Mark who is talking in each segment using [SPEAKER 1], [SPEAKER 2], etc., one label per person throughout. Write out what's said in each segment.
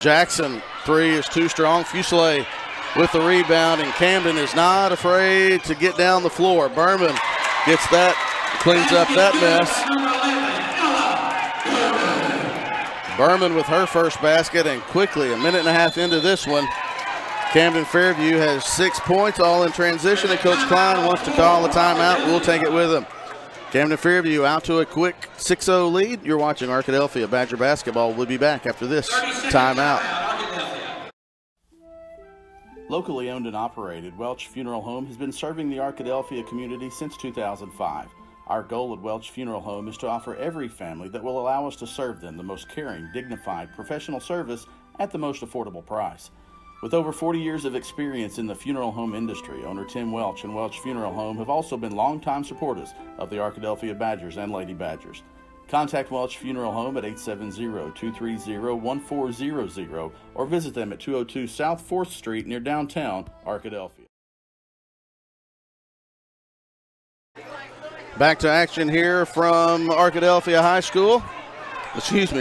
[SPEAKER 1] Jackson, three is too strong. Fuselier with the rebound, and Camden is not afraid to get down the floor. Berman gets that, cleans up that mess. Berman with her first basket, and quickly, a minute and a half into this one, Camden-Fairview has 6 points, all in transition, and Coach Klein wants to call a timeout. We'll take it with him. Camden-Fairview out to a quick 6-0 lead. You're watching Arkadelphia Badger basketball. We'll be back after this timeout. Locally owned and operated, Welch Funeral Home has been serving the Arkadelphia community since 2005. Our goal at Welch Funeral Home is to offer every family that will allow us to serve them the most caring, dignified, professional service at the most affordable price. With over 40 years of experience in the funeral home industry, owner Tim Welch and Welch Funeral Home have also been longtime supporters of the Arkadelphia Badgers and Lady Badgers. Contact Welch Funeral Home at 870-230-1400 or visit them at 202 South 4th Street near downtown Arkadelphia. Back to action here from Arkadelphia High School.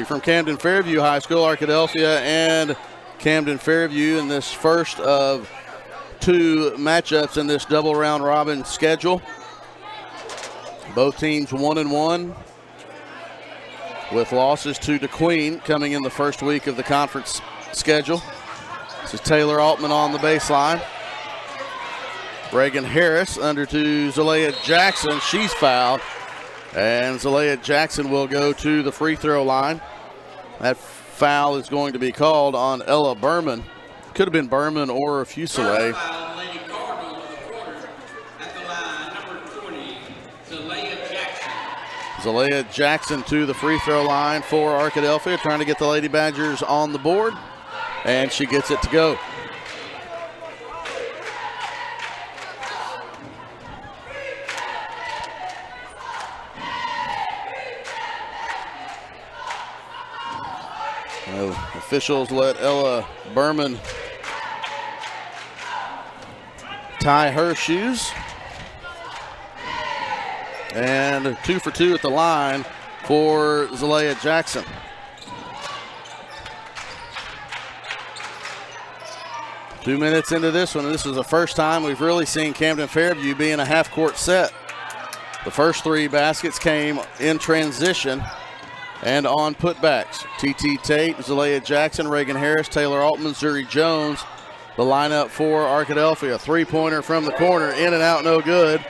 [SPEAKER 1] From Camden-Fairview High School, Arkadelphia and Camden-Fairview in this first of two matchups in this double round robin schedule. Both teams 1-1 with losses to DeQueen coming in the first week of the conference schedule. This is Taylor Altman on the baseline. Reagan Harris under to Zalea Jackson. She's fouled, and Zalea Jackson will go to the free throw line. That foul is going to be called on Ella Berman. Could have been Berman or Fuselier. Zalea Jackson to the free throw line for Arkadelphia, trying to get the Lady Badgers on the board, and she gets it to go. Officials let Ella Berman tie her shoes. And 2 for 2 at the line for Zalea Jackson. Two minutes into this one, and this is the first time we've really seen Camden-Fairview be in a half-court set. The first three baskets came in transition and on putbacks. T.T. Tate, Zalea Jackson, Reagan Harris, Taylor Altman, Zuri Jones. The lineup for Arkadelphia. Three-pointer from the corner, in and out, no good.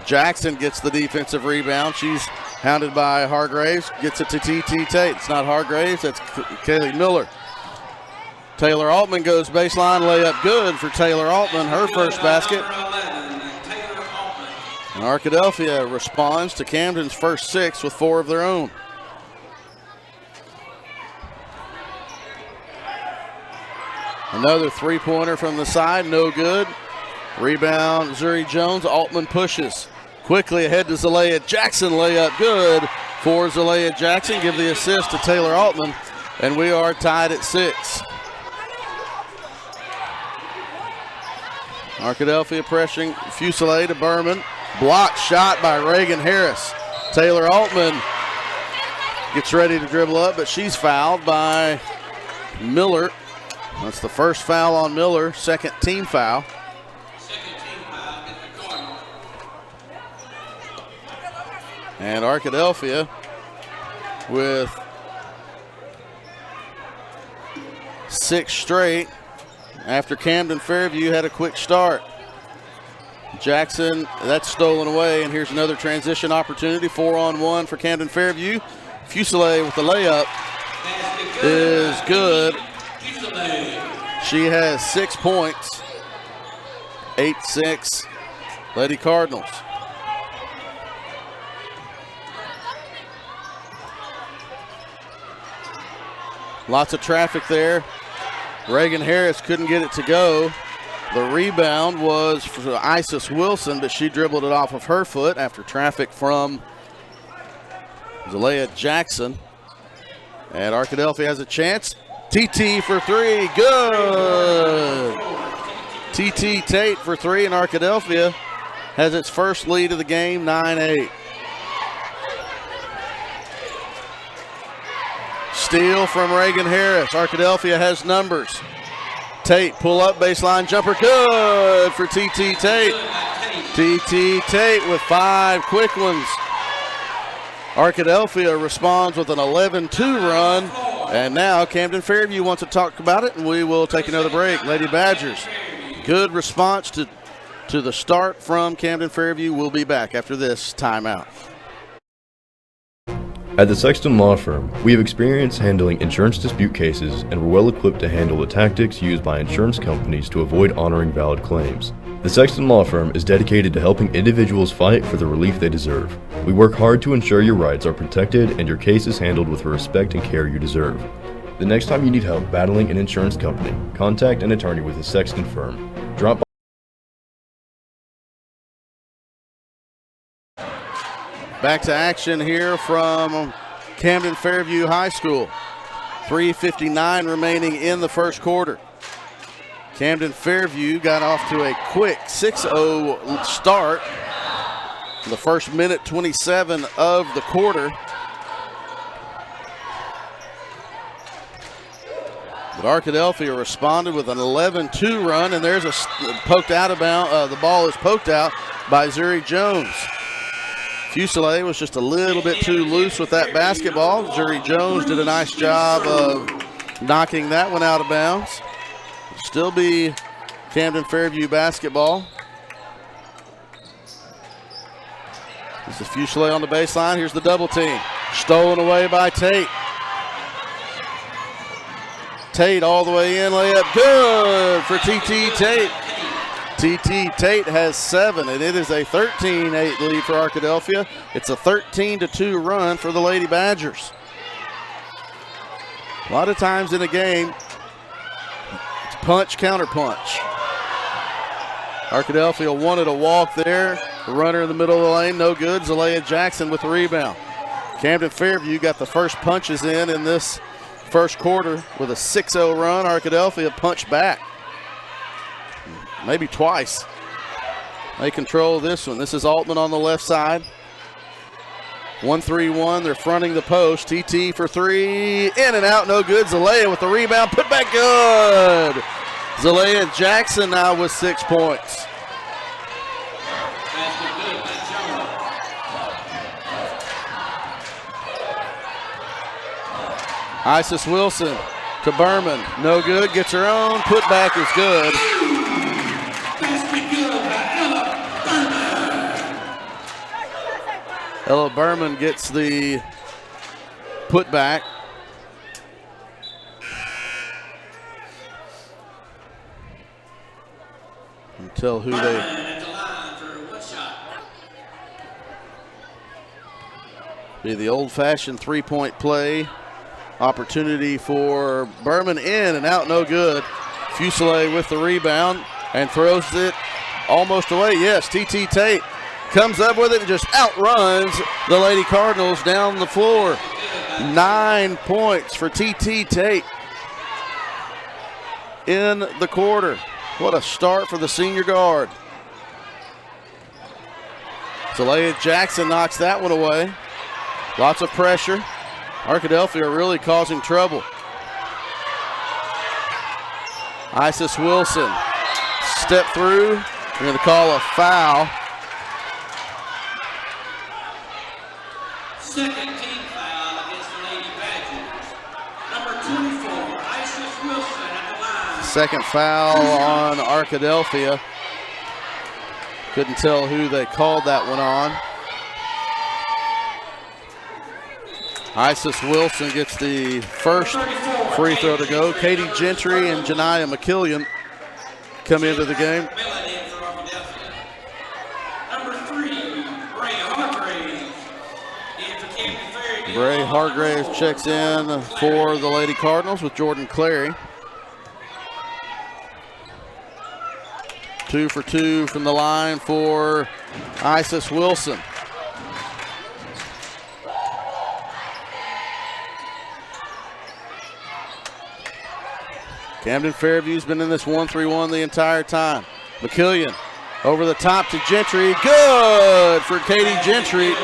[SPEAKER 1] Jackson gets the defensive rebound. She's hounded by Hargraves. Gets it to T.T. Tate. It's not Hargraves, that's Kaylee Miller. Taylor Altman goes baseline, layup good for Taylor Altman, her first basket. And Arkadelphia responds to Camden's first 6 with 4 of their own. Another three-pointer from the side, no good. Rebound, Zuri Jones. Altman pushes quickly ahead to Zalea Jackson. Layup good for Zalea Jackson. Give the assist to Taylor Altman, and we are tied at 6. Arkadelphia pressuring Fuselier to Berman. Blocked shot by Reagan Harris. Taylor Altman gets ready to dribble up, but she's fouled by Miller. That's the first foul on Miller, second team foul. And Arkadelphia with 6 straight after Camden-Fairview had a quick start. Jackson, that's stolen away, and here's another transition opportunity. 4-on-1 for Camden-Fairview. Fuselier with the layup is good. She has 6 points. 8-6, Lady Cardinals. Lots of traffic there. Reagan Harris couldn't get it to go. The rebound was for Isis Wilson, but she dribbled it off of her foot after traffic from Zalea Jackson. And Arkadelphia has a chance. TT for 3, good. TT Tate for 3, and Arkadelphia has its first lead of the game, 9-8. steal from Reagan Harris. Arkadelphia has numbers. Tate, pull up, baseline jumper, good for TT Tate. TT Tate with 5 quick ones. Arkadelphia responds with an 11-2 run, and now Camden-Fairview wants to talk about it, and we will take another break. Lady Badgers, good response to the start from Camden-Fairview. We'll be back after this timeout.
[SPEAKER 2] At the Sexton Law Firm, we have experience handling insurance dispute cases and we're well equipped to handle the tactics used by insurance companies to avoid honoring valid claims. The Sexton Law Firm is dedicated to helping individuals fight for the relief they deserve. We work hard to ensure your rights are protected and your case is handled with the respect and care you deserve. The next time you need help battling an insurance company, contact an attorney with the Sexton Firm. Drop by.
[SPEAKER 1] Back to action here from Camden-Fairview High School. 3:59 remaining in the first quarter. Camden-Fairview got off to a quick 6-0 start. The first minute 27 of the quarter. But Arkadelphia responded with an 11-2 run, and there's a poked out of bounds. The ball is poked out by Zuri Jones. Fusilier was just a little bit too loose with that basketball. Zuri Jones did a nice job of knocking that one out of bounds. Still be Camden-Fairview basketball. This is Fusilier on the baseline. Here's the double team. Stolen away by Tate. Tate all the way in, layup good for TT Tate. TT Tate has 7, and it is a 13-8 lead for Arkadelphia. It's a 13-2 run for the Lady Badgers. A lot of times in a game, it's punch, counter punch. Arkadelphia wanted a walk there. The runner in the middle of the lane, no good. Zalea Jackson with the rebound. Camden-Fairview got the first punches in this first quarter with a 6-0 run. Arkadelphia punched back. Maybe twice. They control this one. This is Altman on the left side. 1-3-1. They're fronting the post. TT for 3. In and out. No good. Zalea with the rebound. Put back good. Zalea Jackson now with 6 points. Isis Wilson to Berman. No good. Gets her own. Put back is good. Ella Berman gets the putback. Tell who they be. The old-fashioned three-point play. Opportunity for Berman, in and out, no good. Fusilier with the rebound and throws it almost away. Yes, TT Tate comes up with it and just outruns the Lady Cardinals down the floor. 9 points for TT Tate in the quarter. What a start for the senior guard. Zalea Jackson knocks that one away. Lots of pressure. Arkadelphia really causing trouble. Isis Wilson step through. They're going to call a foul.
[SPEAKER 3] Second team foul against the Lady Badgers. Number 24, Isis Wilson at the line.
[SPEAKER 1] Second foul on Arkadelphia. Couldn't tell who they called that one on. Isis Wilson gets the first free throw to go. Katie Gentry and Janiyah McKillian come into the game. Bray Hargraves checks in for the Lady Cardinals with Jordan Clary. 2 for 2 from the line for Isis Wilson. Camden-Fairview's been in this 1-3-1 the entire time. McKillian over the top to Gentry. Good for Katie Gentry.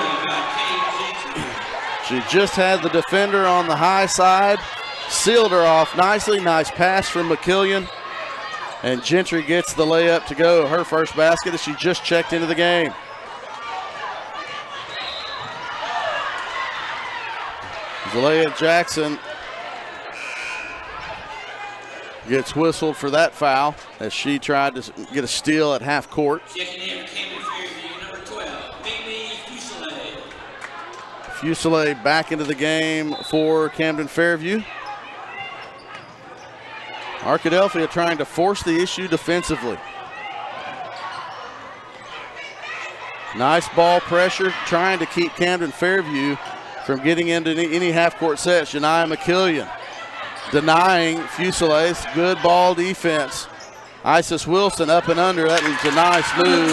[SPEAKER 1] She just had the defender on the high side, sealed her off nicely. Nice pass from McKillian. And Gentry gets the layup to go, her first basket as she just checked into the game. Zalea Jackson gets whistled for that foul as she tried to get a steal at half court.
[SPEAKER 3] Checking in, Camden-Fairview, number 12, Mimi Fuselier.
[SPEAKER 1] Fuselier back into the game for Camden-Fairview. Arkadelphia trying to force the issue defensively. Nice ball pressure, trying to keep Camden-Fairview from getting into any half-court sets. Janiyah McKillian denying Fuselier. Good ball defense. Isis Wilson up and under. That is a nice move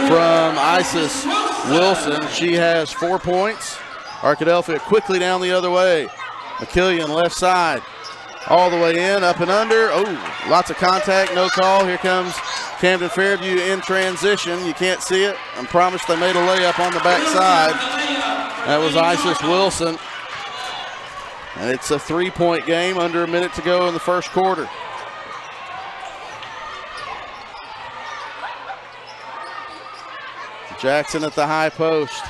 [SPEAKER 1] from Isis Wilson. She has 4 points. Arkadelphia quickly down the other way. McKillian left side. All the way in, up and under. Oh, lots of contact, no call. Here comes Camden-Fairview in transition. You can't see it. I promise they made a layup on the backside. That was Isis Wilson. And it's a 3-point game, under a minute to go in the first quarter. Jackson at the high post.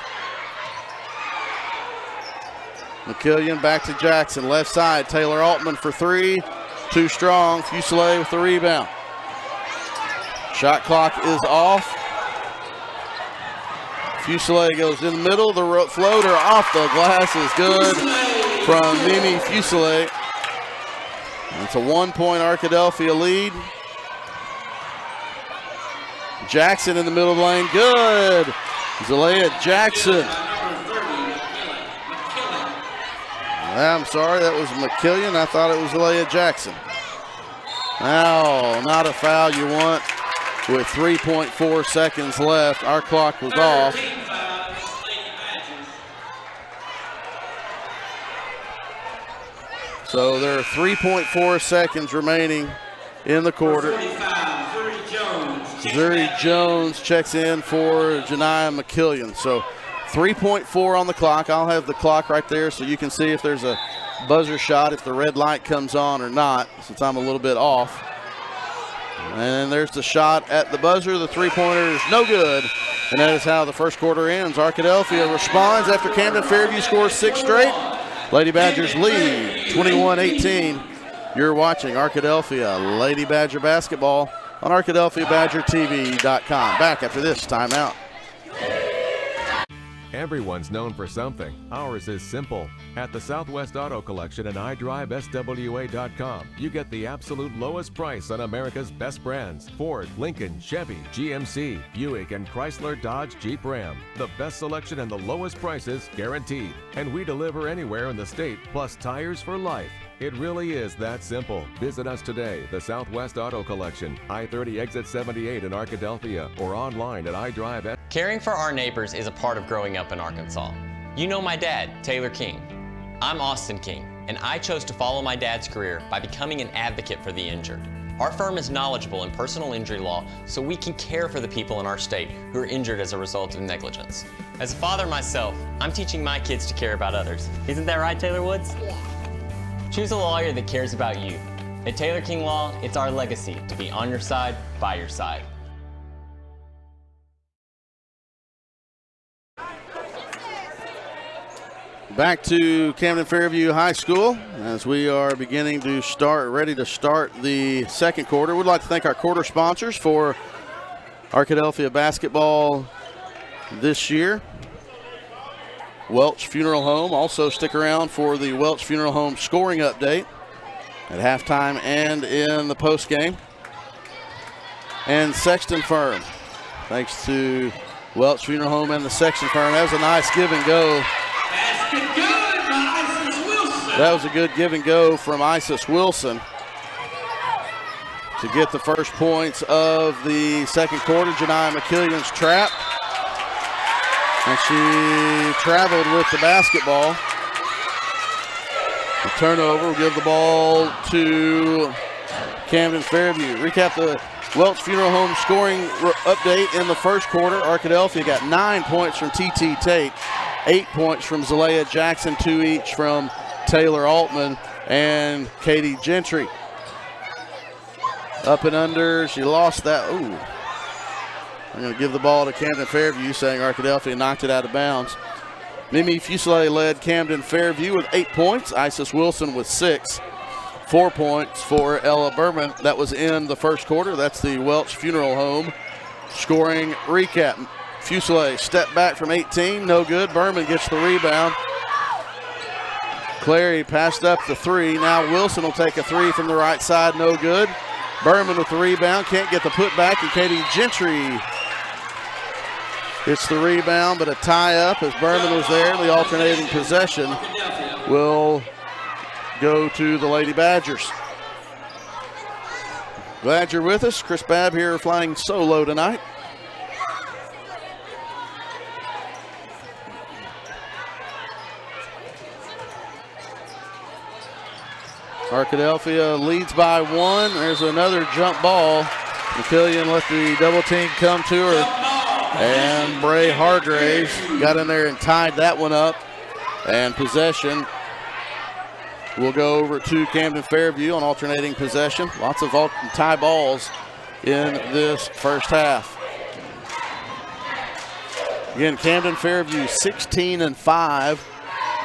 [SPEAKER 1] McKillian back to Jackson, left side. Taylor Altman for three. Too strong. Fuselier with the rebound. Shot clock is off. Fuselier goes in the middle. The floater off the glass is good from Mimi Fuselier. It's a 1-point Arkadelphia lead. Jackson in the middle of the lane. Good. Zalea Jackson. I'm sorry, that was McKillian. I thought it was Zalea Jackson. Now, not a foul you want with 3.4 seconds left. Our clock was off. So there are 3.4 seconds remaining in the quarter. Zuri Jones checks in for Janiyah McKillian. So 3.4 on the clock. I'll have the clock right there so you can see if there's a buzzer shot, if the red light comes on or not, since I'm a little bit off. And there's the shot at the buzzer. The three-pointer is no good. And that is how the first quarter ends. Arkadelphia responds after Camden-Fairview scores 6 straight. Lady Badgers lead 21-18. You're watching Arkadelphia Lady Badger basketball on ArkadelphiaBadgerTV.com. Back after this timeout.
[SPEAKER 4] Everyone's known for something. Ours is simple. At the Southwest Auto Collection and iDriveSWA.com, you get the absolute lowest price on America's best brands: Ford, Lincoln, Chevy, GMC, Buick, and Chrysler, Dodge, Jeep, Ram. The best selection and the lowest prices guaranteed. And we deliver anywhere in the state, plus tires for life. It really is that simple. Visit us today, the Southwest Auto Collection, I-30 exit 78 in Arkadelphia, or online at iDrive.
[SPEAKER 5] Caring for our neighbors is a part of growing up in Arkansas. You know my dad, Taylor King. I'm Austin King, and I chose to follow my dad's career by becoming an advocate for the injured. Our firm is knowledgeable in personal injury law, so we can care for the people in our state who are injured as a result of negligence. As a father myself, I'm teaching my kids to care about others. Isn't that right, Taylor Woods? Yeah. Choose a lawyer that cares about you. At Taylor King Law, it's our legacy to be on your side, by your side.
[SPEAKER 1] Back to Camden-Fairview High School as we are beginning to ready to start the second quarter. We'd like to thank our quarter sponsors for Arkadelphia basketball this year. Welch Funeral Home. Also stick around for the Welch Funeral Home scoring update at halftime and in the postgame. And Sexton Firm. Thanks to Welch Funeral Home and the Sexton Firm. That was a nice give and go. That was a good give and go from Isis Wilson to get the first points of the second quarter. Janiyah McKillian's trapped. And she traveled with the basketball. The turnover will give the ball to Camden-Fairview. Recap the Welch Funeral Home scoring update in the first quarter. Arkadelphia got 9 points from T.T. Tate, 8 points from Zalea Jackson, 2 each from Taylor Altman and Katie Gentry. Up and under, she lost that. Ooh. I'm going to give the ball to Camden-Fairview, saying Arkadelphia knocked it out of bounds. Mimi Fuselier led Camden-Fairview with 8 points. Isis Wilson with 6. 4 points for Ella Berman. That was in the first quarter. That's the Welch Funeral Home scoring recap. Fuselier step back from 18, no good. Berman gets the rebound. Clary passed up the 3. Now Wilson will take a 3 from the right side, no good. Berman with the rebound, can't get the putback, and Katie Gentry gets the rebound, but a tie-up as Berman was there. The alternating possession will go to the Lady Badgers. Glad you're with us. Chris Babb here flying solo tonight. Arkadelphia leads by 1. There's another jump ball. McKillian let the double team come to her. And Bray Hargraves got in there and tied that one up. And possession will go over to Camden-Fairview on alternating possession. Lots of tie balls in this first half. Again, Camden-Fairview 16-5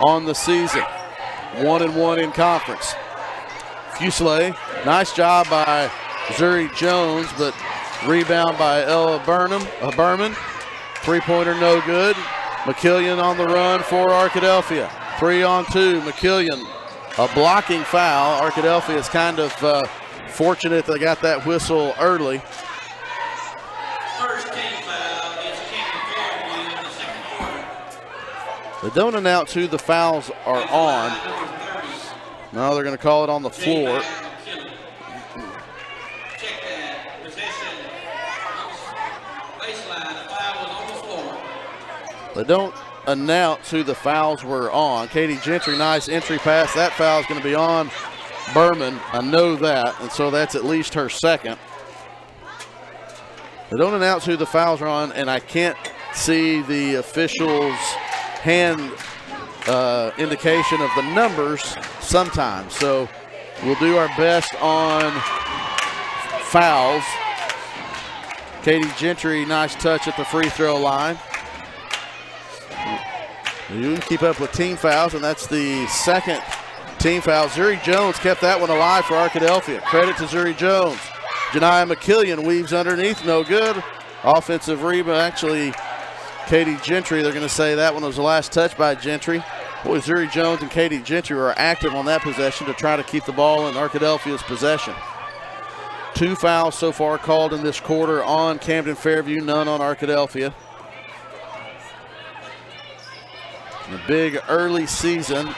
[SPEAKER 1] on the season. 1-1 in conference. Fuselier, nice job by Zuri Jones, but rebound by Ella Berman. 3-pointer no good. McKillian on the run for Arkadelphia. 3-on-2, McKillian. A blocking foul. Arkadelphia is kind of fortunate they got that whistle early.
[SPEAKER 3] First team foul is Camden-Fairview in the second quarter.
[SPEAKER 1] They don't announce who the fouls are on. No, they're going to call it on the floor.
[SPEAKER 3] Check that. Possession. Baseline. The foul was on the floor.
[SPEAKER 1] They don't announce who the fouls were on. Katie Gentry, nice entry pass. That foul is going to be on Berman. I know that, and so that's at least her second. They don't announce who the fouls are on, and I can't see the officials' hand indication of the numbers sometimes. So we'll do our best on fouls. Katie Gentry, nice touch at the free throw line. You can keep up with team fouls, and that's the second team foul. Zuri Jones kept that one alive for Arkadelphia. Credit to Zuri Jones. Janiah McKillian weaves underneath, no good. Offensive rebound, actually, Katie Gentry, they're going to say that one was the last touch by Gentry. Boy, Zuri Jones and Katie Gentry are active on that possession to try to keep the ball in Arkadelphia's possession. 2 fouls so far called in this quarter on Camden-Fairview, none on Arkadelphia. A big early season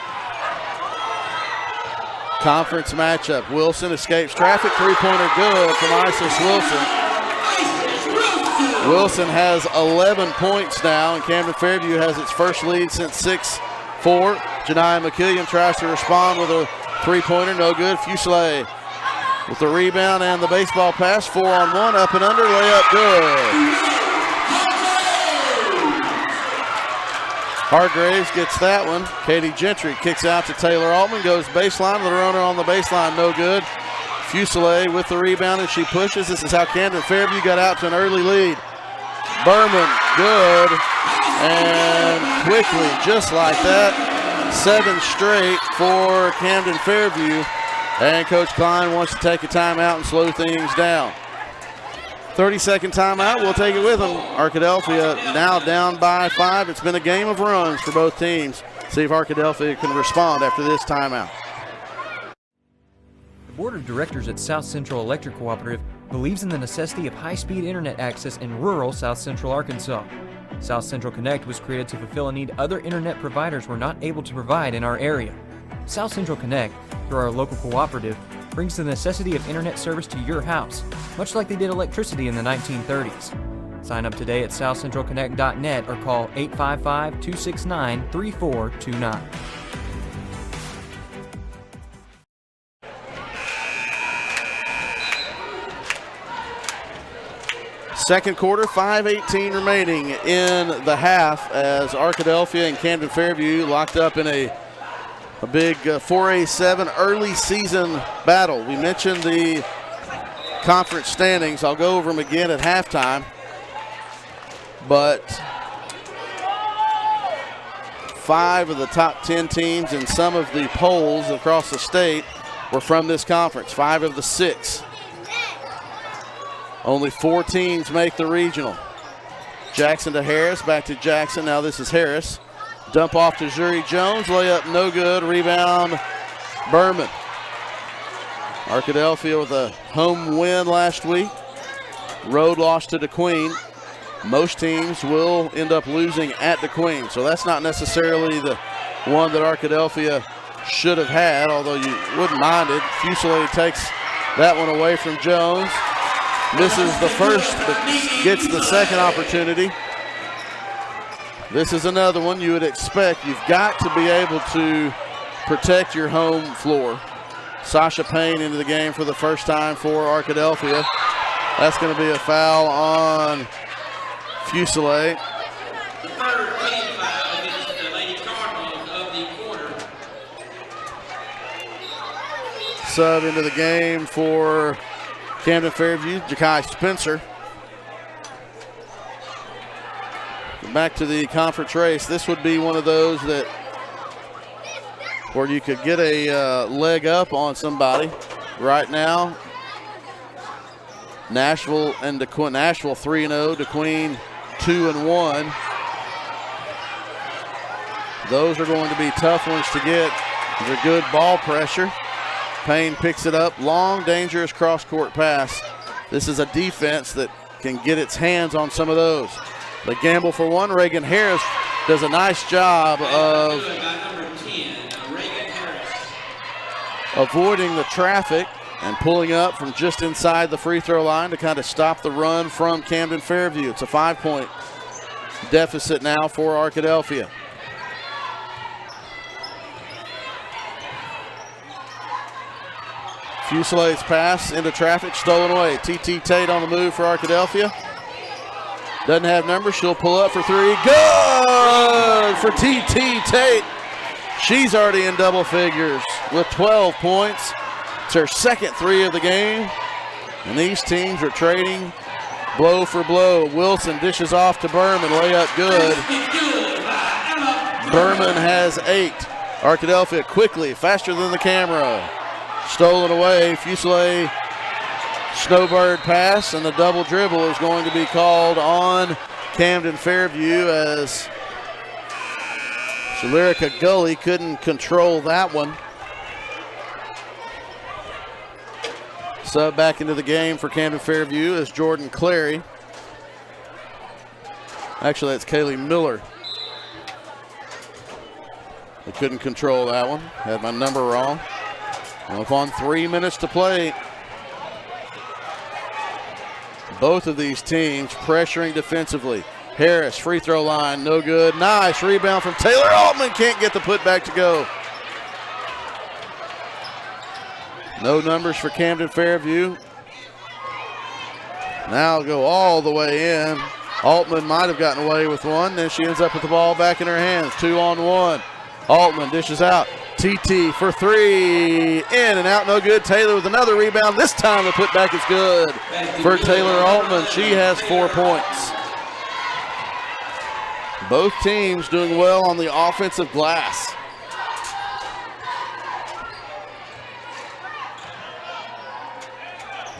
[SPEAKER 1] conference matchup. Wilson escapes traffic, 3-pointer good from Isis Wilson. Wilson has 11 points now, and Camden-Fairview has its first lead since 6-4. Janiah McKillian tries to respond with a 3-pointer, no good. Fuselier with the rebound and the baseball pass, 4-on-1, up and under, layup good. Hargraves gets that one. Katie Gentry kicks out to Taylor Altman, goes baseline, the runner on the baseline, no good. Fuselier with the rebound, and she pushes. This is how Camden-Fairview got out to an early lead. Berman, good, and quickly, just like that, 7 straight for Camden-Fairview, and Coach Klein wants to take a timeout and slow things down. 30-second timeout, we'll take it with them. Arkadelphia now down by 5. It's been a game of runs for both teams. See if Arkadelphia can respond after this timeout.
[SPEAKER 6] The Board of Directors at South Central Electric Cooperative believes in the necessity of high-speed internet access in rural South Central Arkansas. South Central Connect was created to fulfill a need other internet providers were not able to provide in our area. South Central Connect, through our local cooperative, brings the necessity of internet service to your house, much like they did electricity in the 1930s. Sign up today at southcentralconnect.net or call 855-269-3429.
[SPEAKER 1] Second quarter, 5:18 remaining in the half as Arkadelphia and Camden-Fairview locked up in a big 4A7 early season battle. We mentioned the conference standings. I'll go over them again at halftime. But 5 of the top 10 teams in some of the polls across the state were from this conference, 5 of the 6. Only 4 teams make the regional. Jackson to Harris, back to Jackson. Now this is Harris. Dump off to Zuri Jones. Layup no good. Rebound Berman. Arkadelphia with a home win last week. Road loss to DeQueen. Most teams will end up losing at DeQueen, so that's not necessarily the one that Arkadelphia should have had, although you wouldn't mind it. Fusilier takes that one away from Jones. Misses the first, but gets the second opportunity. This is another one you would expect. You've got to be able to protect your home floor. Sasha Payne into the game for the first time for Arkadelphia. That's going to be a foul on Fusilier.
[SPEAKER 3] The third team foul against the Lady Cardinals of the quarter.
[SPEAKER 1] Sub into the game for Camden-Fairview, Ja'Kai Spencer. Back to the conference race. This would be one of those that where you could get a leg up on somebody. Right now, Nashville and DeQueen. Nashville 3-0, DeQueen 2-1. Those are going to be tough ones to get. They're good ball pressure. Payne picks it up. Long, dangerous cross-court pass. This is a defense that can get its hands on some of those. The gamble for one. Reagan Harris does a nice job of avoiding the traffic and pulling up from just inside the free throw line to kind of stop the run from Camden-Fairview. It's a 5-point deficit now for Arkadelphia. Fusilier's pass into traffic, stolen away. TT Tate on the move for Arkadelphia. Doesn't have numbers, she'll pull up for 3. Good for TT Tate. She's already in double figures with 12 points. It's her second 3 of the game. And these teams are trading blow for blow. Wilson dishes off to Berman, layup good. Berman has 8. Arkadelphia quickly, faster than the camera. Stolen away, Fusilier snowbird pass, and the double dribble is going to be called on Camden-Fairview as Shalerica Gully couldn't control that one. Sub back into the game for Camden-Fairview is Jordan Clary. Actually, that's Kaylee Miller. They couldn't control that one. Had my number wrong. Up on 3 minutes to play. Both of these teams pressuring defensively. Harris, free throw line, no good. Nice rebound from Taylor Altman. Can't get the putback to go. No numbers for Camden-Fairview. Now go all the way in. Altman might have gotten away with one. Then she ends up with the ball back in her hands. 2-on-1. Altman dishes out. TT for 3. In and out, no good. Taylor with another rebound. This time the putback is good for Taylor Altman. She has 4 points. Both teams doing well on the offensive glass.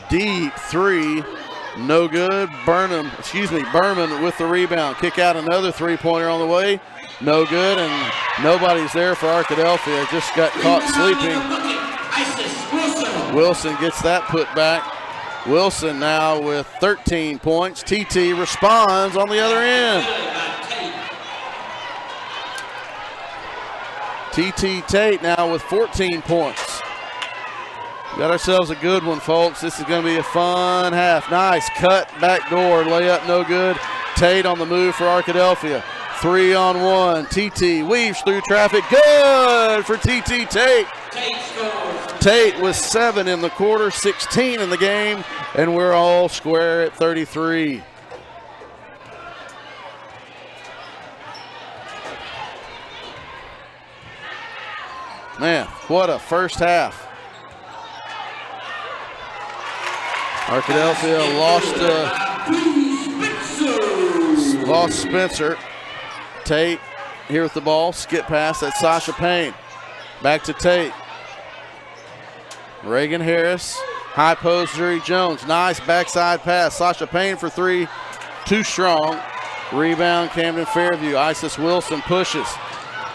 [SPEAKER 1] Deep 3, no good. Berman with the rebound. Kick out another 3-pointer on the way. No good, and nobody's there for Arkadelphia. Just got caught sleeping. Wilson gets that put back. Wilson now with 13 points. TT responds on the other end. TT Tate now with 14 points. Got ourselves a good one, folks. This is going to be a fun half. Nice cut, backdoor, layup, no good. Tate on the move for Arkadelphia. 3-on-1. TT weaves through traffic. Good for TT Tate. Tate with 7 in the quarter, 16 in the game, and we're all square at 33. Man, what a first half. Arkadelphia lost Spencer. Tate here with the ball. Skip pass. That's Sasha Payne. Back to Tate. Reagan Harris. High post, Zuri Jones. Nice backside pass. Sasha Payne for three. Too strong. Rebound, Camden-Fairview. Isis Wilson pushes.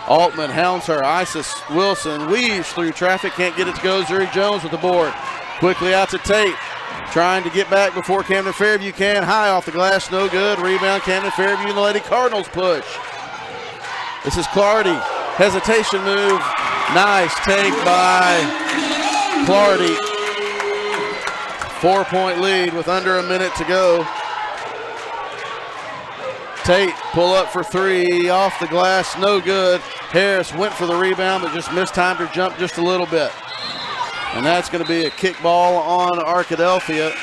[SPEAKER 1] Altman hounds her. Isis Wilson weaves through traffic. Can't get it to go. Zuri Jones with the board. Quickly out to Tate. Trying to get back before Camden-Fairview can. High off the glass. No good. Rebound, Camden-Fairview and the Lady Cardinals push. This is Clardy. Hesitation move. Nice take by Clardy. 4-point lead with under a minute to go. Tate pull up for three, off the glass, no good. Harris went for the rebound, but just mistimed her jump just a little bit. And that's going to be a kickball on Arkadelphia.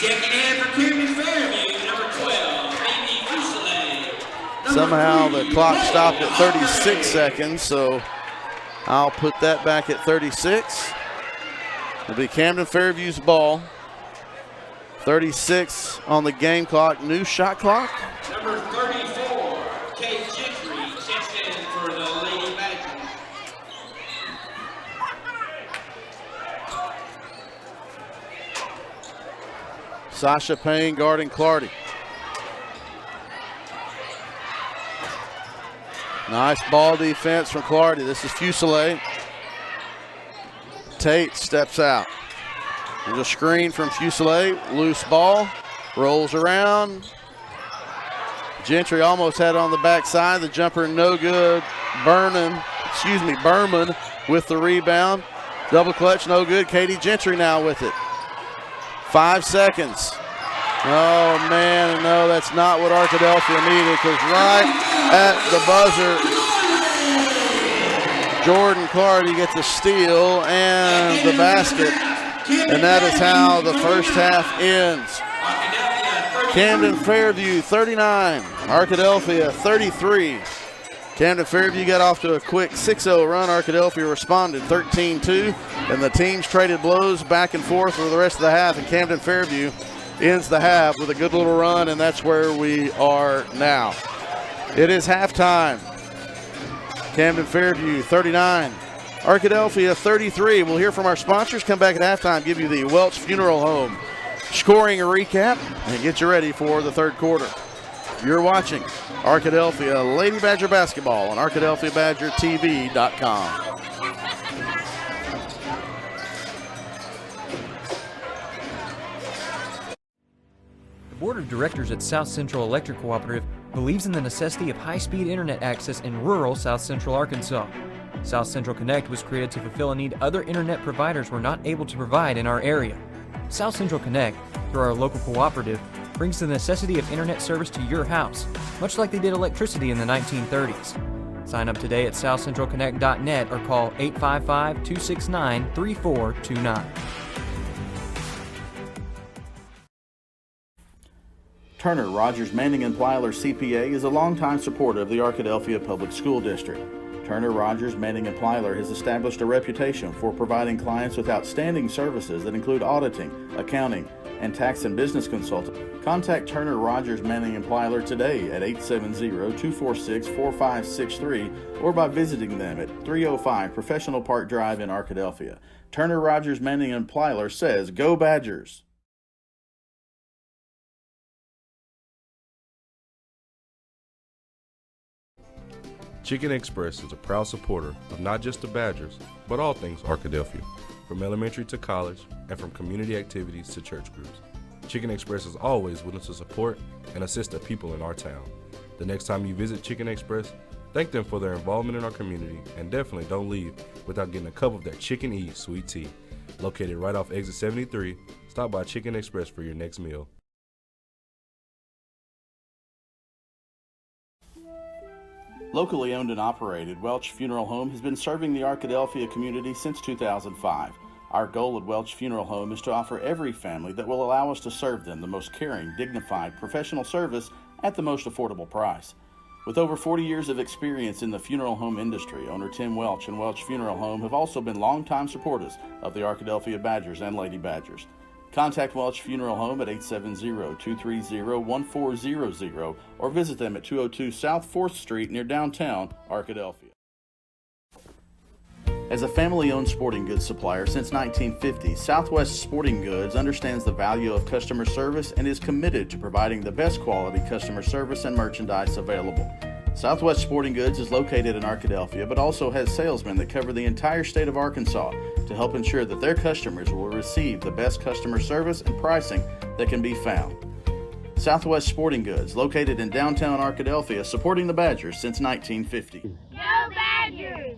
[SPEAKER 3] Checking in for Camden-Fairview, number 12, Amy Fuselier.
[SPEAKER 1] Somehow the clock stopped at 36 seconds, so I'll put that back at 36. It'll be Camden-Fairview's ball. 36 on the game clock. New shot clock.
[SPEAKER 3] Number 34, Kate Gentry, checks in for the Lady Badgers.
[SPEAKER 1] Sasha Payne guarding Clardy. Nice ball defense from Clardy. This is Fuselier. Tate steps out. There's a screen from Fuselier. Loose ball. Rolls around. Gentry almost had it on the backside. The jumper no good. Berman with the rebound. Double clutch no good. Katie Gentry now with it. 5 seconds. Oh man, no, that's not what Arkadelphia needed, because right at the buzzer, Jordan Clardy gets a steal and the basket. And that is how the first half ends. Camden-Fairview 39, Arkadelphia 33. Camden-Fairview got off to a quick 6-0 run. Arkadelphia responded 13-2, and the teams traded blows back and forth for the rest of the half, and Camden-Fairview ends the half with a good little run, and that's where we are now. It is halftime. Camden-Fairview 39, Arkadelphia 33. We'll hear from our sponsors, come back at halftime, give you the Welch Funeral Home scoring a recap, and get you ready for the third quarter. You're watching Arkadelphia Lady Badger basketball on ArkadelphiaBadgerTV.com.
[SPEAKER 6] The Board of Directors at South Central Electric Cooperative believes in the necessity of high-speed internet access in rural South Central Arkansas. South Central Connect was created to fulfill a need other internet providers were not able to provide in our area. South Central Connect, through our local cooperative, brings the necessity of internet service to your house, much like they did electricity in the 1930s. Sign up today at southcentralconnect.net or call 855-269-3429.
[SPEAKER 1] Turner Rogers Manning & Plyler CPA is a longtime supporter of the Arkadelphia Public School District. Turner Rogers Manning & Plyler has established a reputation for providing clients with outstanding services that include auditing, accounting, and tax and business consulting. Contact Turner Rogers Manning & Plyler today at 870-246-4563 or by visiting them at 305 Professional Park Drive in Arkadelphia. Turner Rogers Manning & Plyler says, "Go Badgers!"
[SPEAKER 7] Chicken Express is a proud supporter of not just the Badgers, but all things Arkadelphia, from elementary to college, and from community activities to church groups. Chicken Express is always willing to support and assist the people in our town. The next time you visit Chicken Express, thank them for their involvement in our community, and definitely don't leave without getting a cup of that Chicken E sweet tea. Located right off exit 73, stop by Chicken Express for your next meal.
[SPEAKER 1] Locally owned and operated, Welch Funeral Home has been serving the Arkadelphia community since 2005. Our goal at Welch Funeral Home is to offer every family that will allow us to serve them the most caring, dignified, professional service at the most affordable price. With over 40 years of experience in the funeral home industry, owner Tim Welch and Welch Funeral Home have also been longtime supporters of the Arkadelphia Badgers and Lady Badgers. Contact Welch Funeral Home at 870-230-1400 or visit them at 202 South 4th Street near downtown Arkadelphia. As a family-owned sporting goods supplier since 1950, Southwest Sporting Goods understands the value of customer service and is committed to providing the best quality customer service and merchandise available. Southwest Sporting Goods is located in Arkadelphia, but also has salesmen that cover the entire state of Arkansas to help ensure that their customers will receive the best customer service and pricing that can be found. Southwest Sporting Goods, located in downtown Arkadelphia, supporting the Badgers since 1950.
[SPEAKER 8] Go Badgers!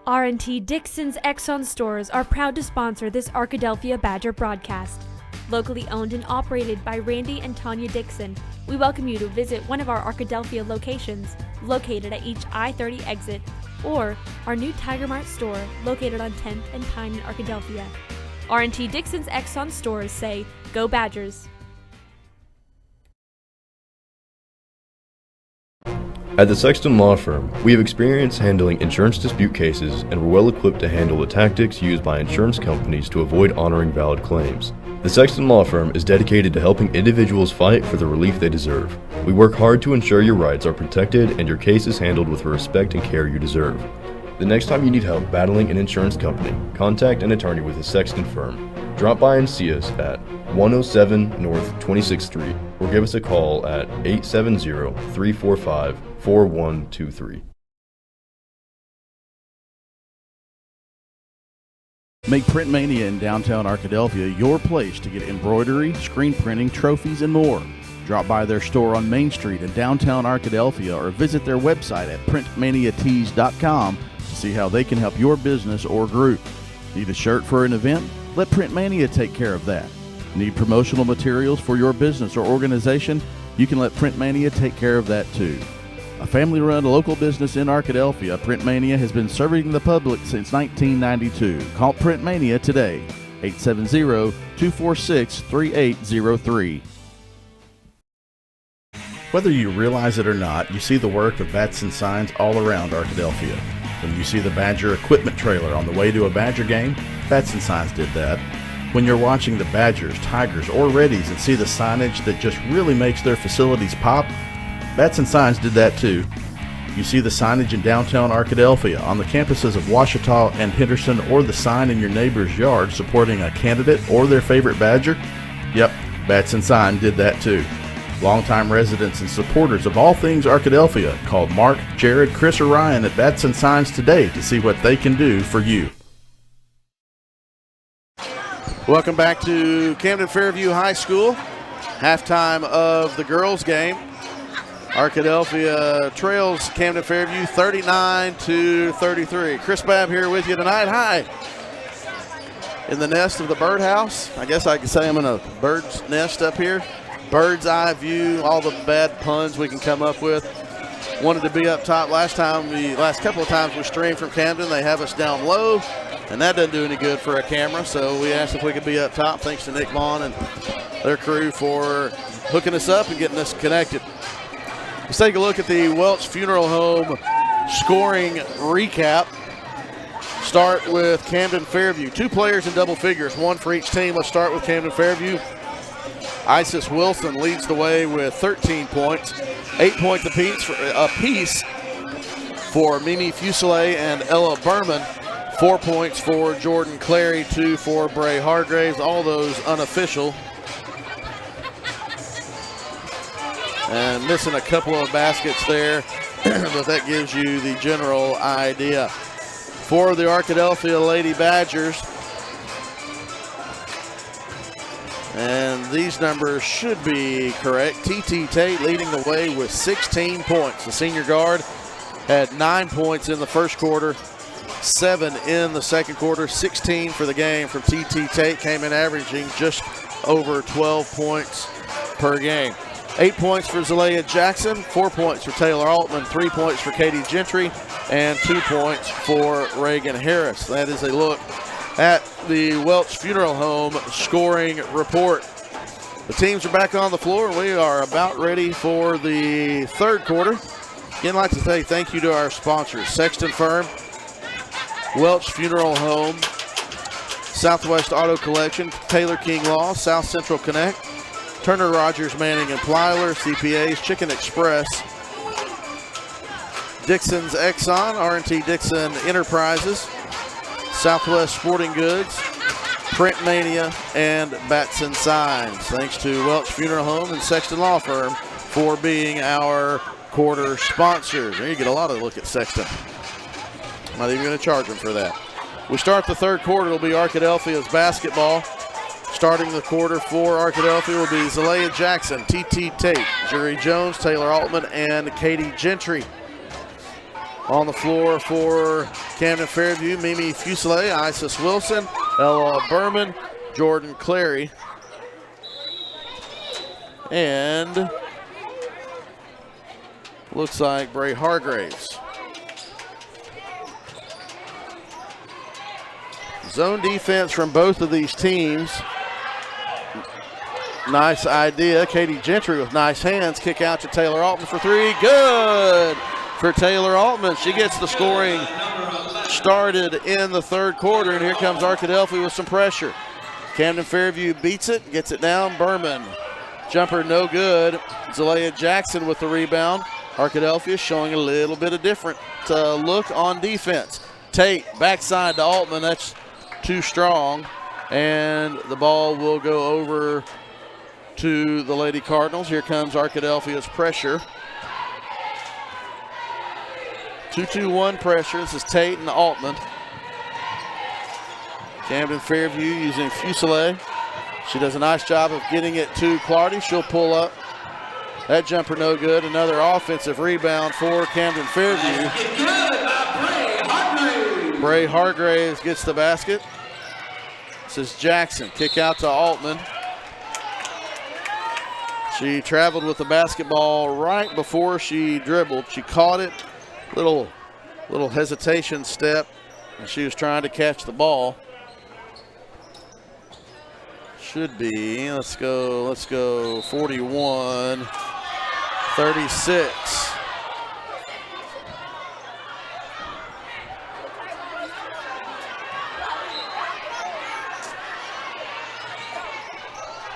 [SPEAKER 9] R&T Dixon's Exxon stores are proud to sponsor this Arkadelphia Badger broadcast. Locally owned and operated by Randy and Tanya Dixon, we welcome you to visit one of our Arkadelphia locations, located at each I-30 exit, or our new Tiger Mart store, located on 10th and Pine in Arkadelphia. R&T Dixon's Exxon stores say, Go Badgers!
[SPEAKER 2] At the Sexton Law Firm, we have experience handling insurance dispute cases and we're well equipped to handle the tactics used by insurance companies to avoid honoring valid claims. The Sexton Law Firm is dedicated to helping individuals fight for the relief they deserve. We work hard to ensure your rights are protected and your case is handled with the respect and care you deserve. The next time you need help battling an insurance company, contact an attorney with the Sexton Firm. Drop by and see us at 107 North 26th Street or give us a call at 870-345-4123.
[SPEAKER 1] Make Print Mania in downtown Arkadelphia your place to get embroidery, screen printing, trophies, and more. Drop by their store on Main Street in downtown Arkadelphia or visit their website at printmaniatees.com to see how they can help your business or group. Need a shirt for an event? Let Print Mania take care of that. Need promotional materials for your business or organization? You can let Print Mania take care of that too. A family-run local business in Arkadelphia, Print Mania has been serving the public since 1992. Call Print Mania today, 870-246-3803. Whether you realize it or not, you see the work of Batson Signs all around Arkadelphia. When you see the Badger equipment trailer on the way to a Badger game, Batson Signs did that. When you're watching the Badgers, Tigers, or Reddies and see the signage that just really makes their facilities pop, Batson Signs did that too. You see the signage in downtown Arkadelphia, on the campuses of Ouachita and Henderson, or the sign in your neighbor's yard supporting a candidate or their favorite Badger? Yep, Batson Sign did that too. Longtime residents and supporters of all things Arkadelphia called Mark, Jared, Chris, or Ryan at Batson Signs today to see what they can do for you. Welcome back to Camden-Fairview High School. Halftime of the girls' game. Arkadelphia trails Camden-Fairview 39-33. Chris Babb here with you tonight. Hi. In the nest of the birdhouse. I guess I could say I'm in a bird's nest up here. Bird's eye view, all the bad puns we can come up with. Wanted to be up top last couple of times we streamed from Camden. They have us down low, and that doesn't do any good for a camera. So we asked if we could be up top. Thanks to Nick Vaughn and their crew for hooking us up and getting us connected. Let's take a look at the Welch Funeral Home scoring recap. Start with Camden-Fairview. 2 players in double figures, 1 for each team. Let's start with Camden-Fairview. Isis Wilson leads the way with 13 points, 8 points apiece for Mimi Fuselier and Ella Berman, 4 points for Jordan Clary, 2 for Bray Hargraves, all those unofficial. And missing a couple of baskets there, but that gives you the general idea. For the Arkadelphia Lady Badgers, and these numbers should be correct. T.T. Tate leading the way with 16 points. The senior guard had 9 points in the first quarter, 7 in the second quarter, 16 for the game from T.T. Tate, came in averaging just over 12 points per game. 8 points for Zalea Jackson, 4 points for Taylor Altman, 3 points for Katie Gentry, and 2 points for Reagan Harris. That is a look at the Welch Funeral Home scoring report. The teams are back on the floor, and we are about ready for the third quarter. Again, I'd like to say thank you to our sponsors, Sexton Firm, Welch Funeral Home, Southwest Auto Collection, Taylor King Law, South Central Connect, Turner Rogers Manning and Plyler, CPAs, Chicken Express, Dixon's Exxon, R&T Dixon Enterprises, Southwest Sporting Goods, Print Mania, and Batson Signs. Thanks to Welch Funeral Home and Sexton Law Firm for being our quarter sponsors. There you get a lot of look at Sexton. I'm not even going to charge them for that. We start the third quarter. It'll be Arkadelphia's basketball. Starting the quarter for Arkadelphia will be Zalea Jackson, T.T. Tate, Zuri Jones, Taylor Altman, and Katie Gentry. On the floor for Camden-Fairview, Mimi Fuselier, Isis Wilson, Ella Berman, Jordan Clary, and looks like Bray Hargraves. Zone defense from both of these teams. Nice idea. Katie Gentry with nice hands. Kick out to Taylor Altman for three. Good for Taylor Altman. She gets the scoring started in the third quarter, and here comes Arkadelphia with some pressure. Camden-Fairview beats it, gets it down. Berman. Jumper no good. Zalea Jackson with the rebound. Arkadelphia showing a little bit of different look on defense. Tate, backside to Altman. That's too strong, and the ball will go over to the Lady Cardinals. Here comes Arkadelphia's pressure. 2-2-1 pressure. This is Tate and Altman. Camden-Fairview using Fuselier. She does a nice job of getting it to Clardy. She'll pull up. That jumper no good. Another offensive rebound for Camden-Fairview. Bray Hargraves gets the basket. This is Jackson. Kick out to Altman. She traveled with the basketball right before she dribbled. She caught it. Little hesitation step, and she was trying to catch the ball. Should be, let's go 41-36.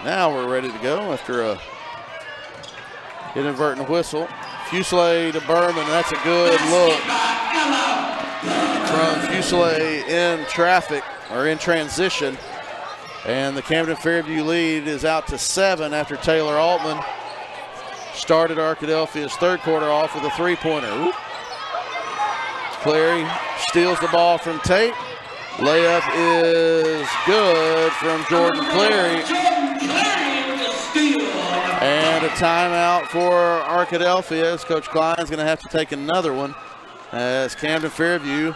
[SPEAKER 1] Now we're ready to go after a inadvertent whistle. Fuselier to Berman. That's a good look from Fuselier in traffic or in transition. And the Camden-Fairview lead is out to 7 after Taylor Altman started Arkadelphia's third quarter off with a three-pointer. Clary steals the ball from Tate. Layup is good from Jordan Clary. And a timeout for Arkadelphia, as Coach Klein's going to have to take another one as Camden-Fairview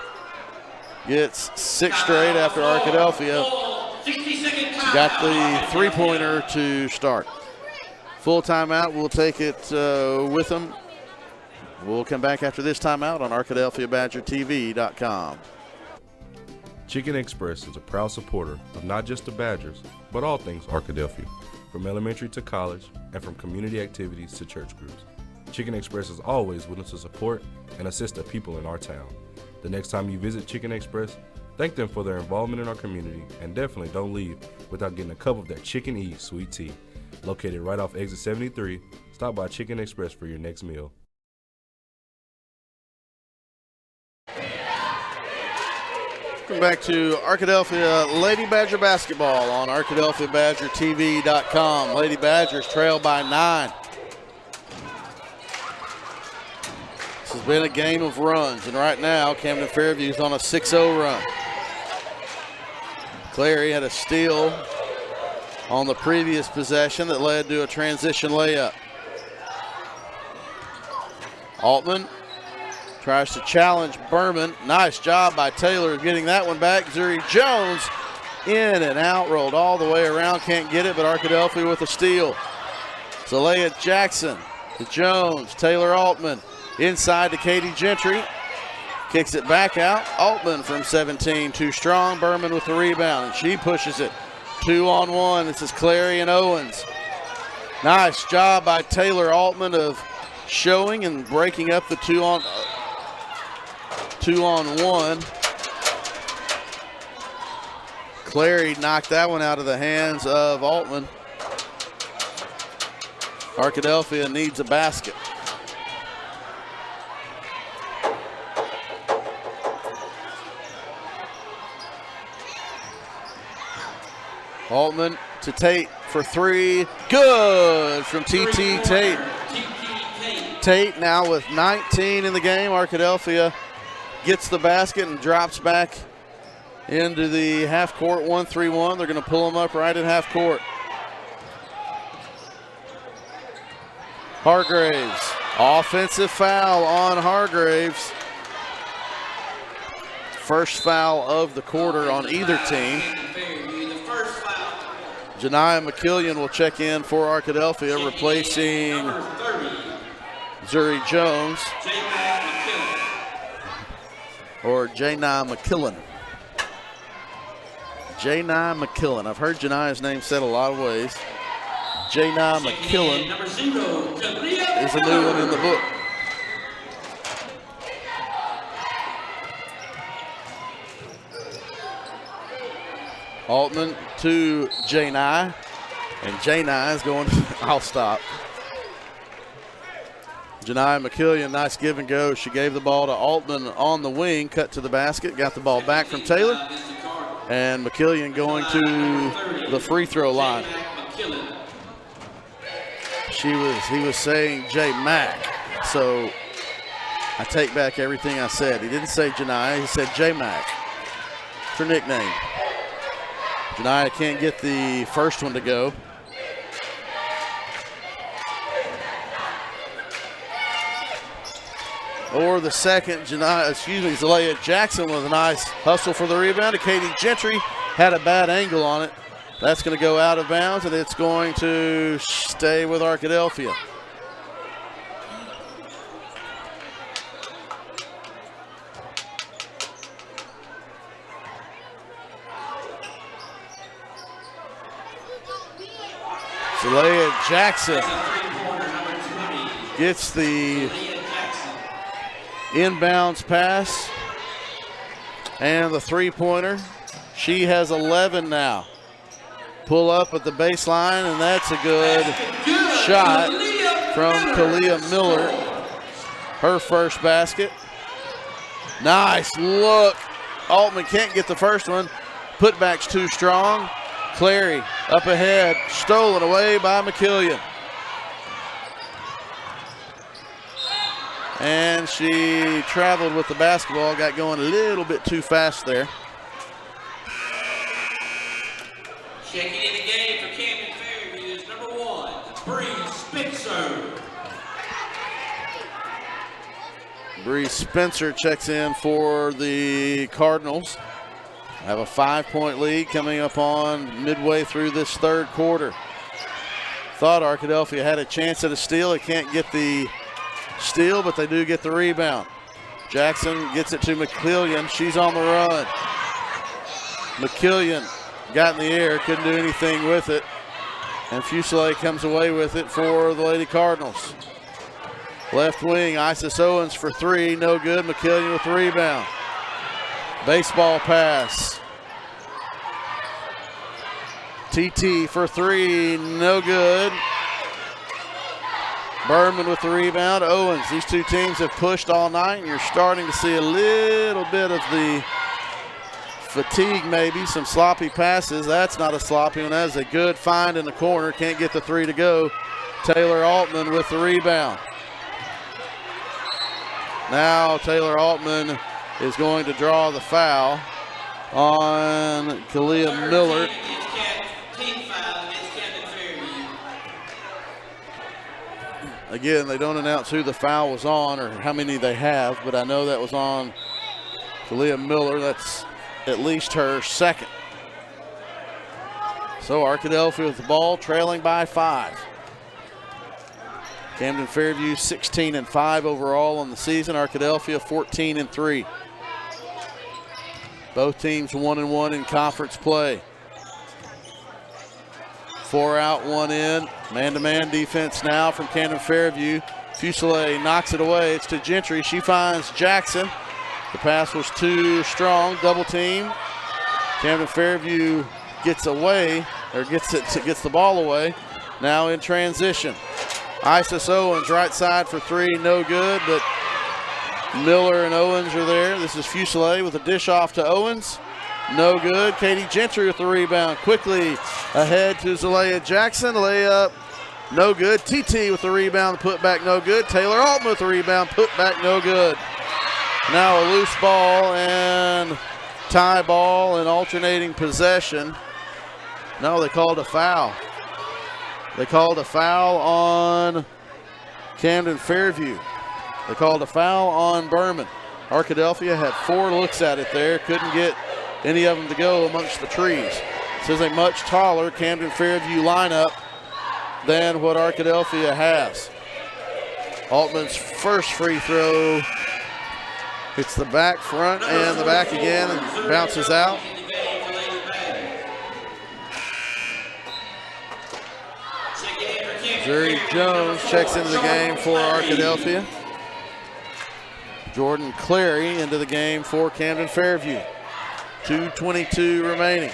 [SPEAKER 1] gets 6 straight after Arkadelphia got the three-pointer to start. Full timeout, we'll take it with them. We'll come back after this timeout on ArkadelphiaBadgerTV.com.
[SPEAKER 7] Chicken Express is a proud supporter of not just the Badgers, but all things Arkadelphia, from elementary to college and from community activities to church groups. Chicken Express is always willing to support and assist the people in our town. The next time you visit Chicken Express, thank them for their involvement in our community, and definitely don't leave without getting a cup of that Chicken E sweet tea. Located right off exit 73, stop by Chicken Express for your next meal.
[SPEAKER 1] Welcome back to Arkadelphia Lady Badger basketball on ArkadelphiaBadgerTV.com. Lady Badgers trail by 9. This has been a game of runs, and right now Camden-Fairview is on a 6-0 run. Clary had a steal on the previous possession that led to a transition layup. Altman tries to challenge Berman. Nice job by Taylor getting that one back. Zuri Jones in and out, rolled all the way around. Can't get it, but Arkadelphia with a steal. Zalea Jackson to Jones. Taylor Altman inside to Katie Gentry. Kicks it back out. Altman from 17, too strong. Berman with the rebound, and she pushes it. 2-on-1. This is Clary and Owens. Nice job by Taylor Altman of showing and breaking up the two on one. Clary knocked that one out of the hands of Altman. Arkadelphia needs a basket. Altman to Tate for three. Good from TT Tate. Tate now with 19 in the game. Arkadelphia gets the basket and drops back into the half court 1-3-1. They're going to pull him up right at half court. Hargraves, offensive foul on Hargraves. First foul of the quarter on either team. Janiah McKillian will check in for Arkadelphia, replacing Zuri Jones. Or Janiah McKillen. Janiah McKillen. I've heard Janiah's name said a lot of ways. Janiah McKillen is a new one in the book. Altman to Janiah, and Janiah is going to, I'll stop. Janiah McKillian, nice give and go. She gave the ball to Altman on the wing, cut to the basket, got the ball back from Taylor, and McKillian going to the free throw line. He was saying J Mac, so I take back everything I said. He didn't say Janiah, he said J Mac. It's her nickname. Janiah can't get the first one to go. Or the second, Zalea Jackson with a nice hustle for the rebound. Katie Gentry had a bad angle on it. That's going to go out of bounds, and it's going to stay with Arkadelphia. Zalea Jackson gets the inbounds pass and the three-pointer. She has 11 now. Pull up at the baseline, and that's a good shot from Kalia Miller. Her first basket. Nice look. Altman can't get the first one. Putback's too strong. Clary up ahead, stolen away by McKillian. And she traveled with the basketball, got going a little bit too fast there.
[SPEAKER 3] Checking in the game for Camden-Fairview is number 1, Bree Spencer.
[SPEAKER 1] Bree Spencer checks in for the Cardinals. Have a 5-point lead coming up on midway through this third quarter. Thought Arkadelphia had a chance at a steal. They can't get the steal, but they do get the rebound. Jackson gets it to McKillian. She's on the run. McKillian got in the air, couldn't do anything with it. And Fuselier comes away with it for the Lady Cardinals. Left wing, Isis Owens for three, no good. McKillian with the rebound. Baseball pass. TT for three, no good. Berman with the rebound. Owens, these two teams have pushed all night, and you're starting to see a little bit of the fatigue maybe, some sloppy passes. That's not a sloppy one. That is a good find in the corner. Can't get the three to go. Taylor Altman with the rebound. Now Taylor Altman is going to draw the foul on Kalia Miller. Again, they don't announce who the foul was on or how many they have, but I know that was on Kalia Miller. That's at least her second. So Arkadelphia with the ball, trailing by 5. Camden-Fairview 16-5 overall on the season. Arkadelphia 14-3. Both teams 1-1 in conference play. 4 out, 1 in. Man-to-man defense now from Camden-Fairview. Fuselier knocks it away. It's to Gentry. She finds Jackson. The pass was too strong. Double team. Camden-Fairview gets away, or gets the ball away. Now in transition. Isis Owens right side for 3, no good, but Miller and Owens are there. This is Fuselier with a dish off to Owens. No good. Katie Gentry with the rebound. Quickly ahead to Zalea Jackson. Layup, no good. TT with the rebound. Put back, no good. Taylor Altman with the rebound. Put back, no good. Now a loose ball and tie ball and alternating possession. No, they called a foul. They called a foul on Camden-Fairview. They called a foul on Berman. Arkadelphia had 4 looks at it there. Couldn't get any of them to go amongst the trees. This is a much taller Camden-Fairview lineup than what Arkadelphia has. Altman's first free throw hits the back, front, and the back again, and bounces out. Missouri Jones checks into the game for Arkadelphia. Jordan Clary into the game for Camden-Fairview. 2:22 remaining.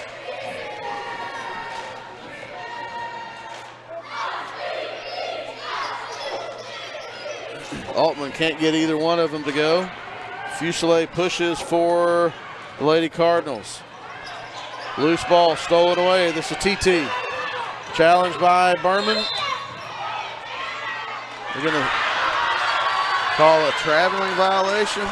[SPEAKER 1] Altman can't get either one of them to go. Fuselier pushes for the Lady Cardinals. Loose ball stolen away. This is TT. Challenged by Berman. They're going to call a traveling violation.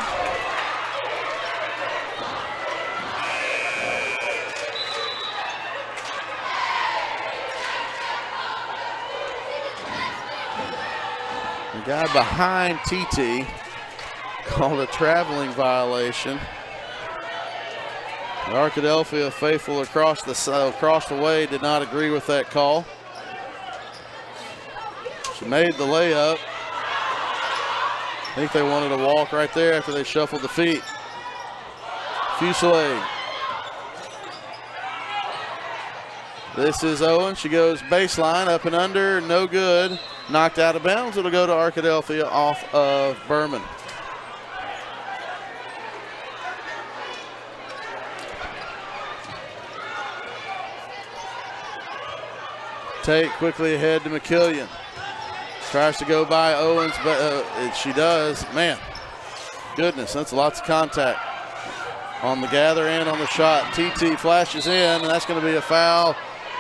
[SPEAKER 1] The guy behind TT called a traveling violation. The Arkadelphia faithful across the way did not agree with that call. She made the layup. I think they wanted to walk right there after they shuffled the feet. Fuselier. This is Owen. She goes baseline, up and under, no good. Knocked out of bounds. It'll go to Arkadelphia off of Berman. Tate quickly ahead to McKillian. Tries to go by Owens, but she does. Man, goodness, that's lots of contact on the gather and on the shot. TT flashes in, and that's going to be a foul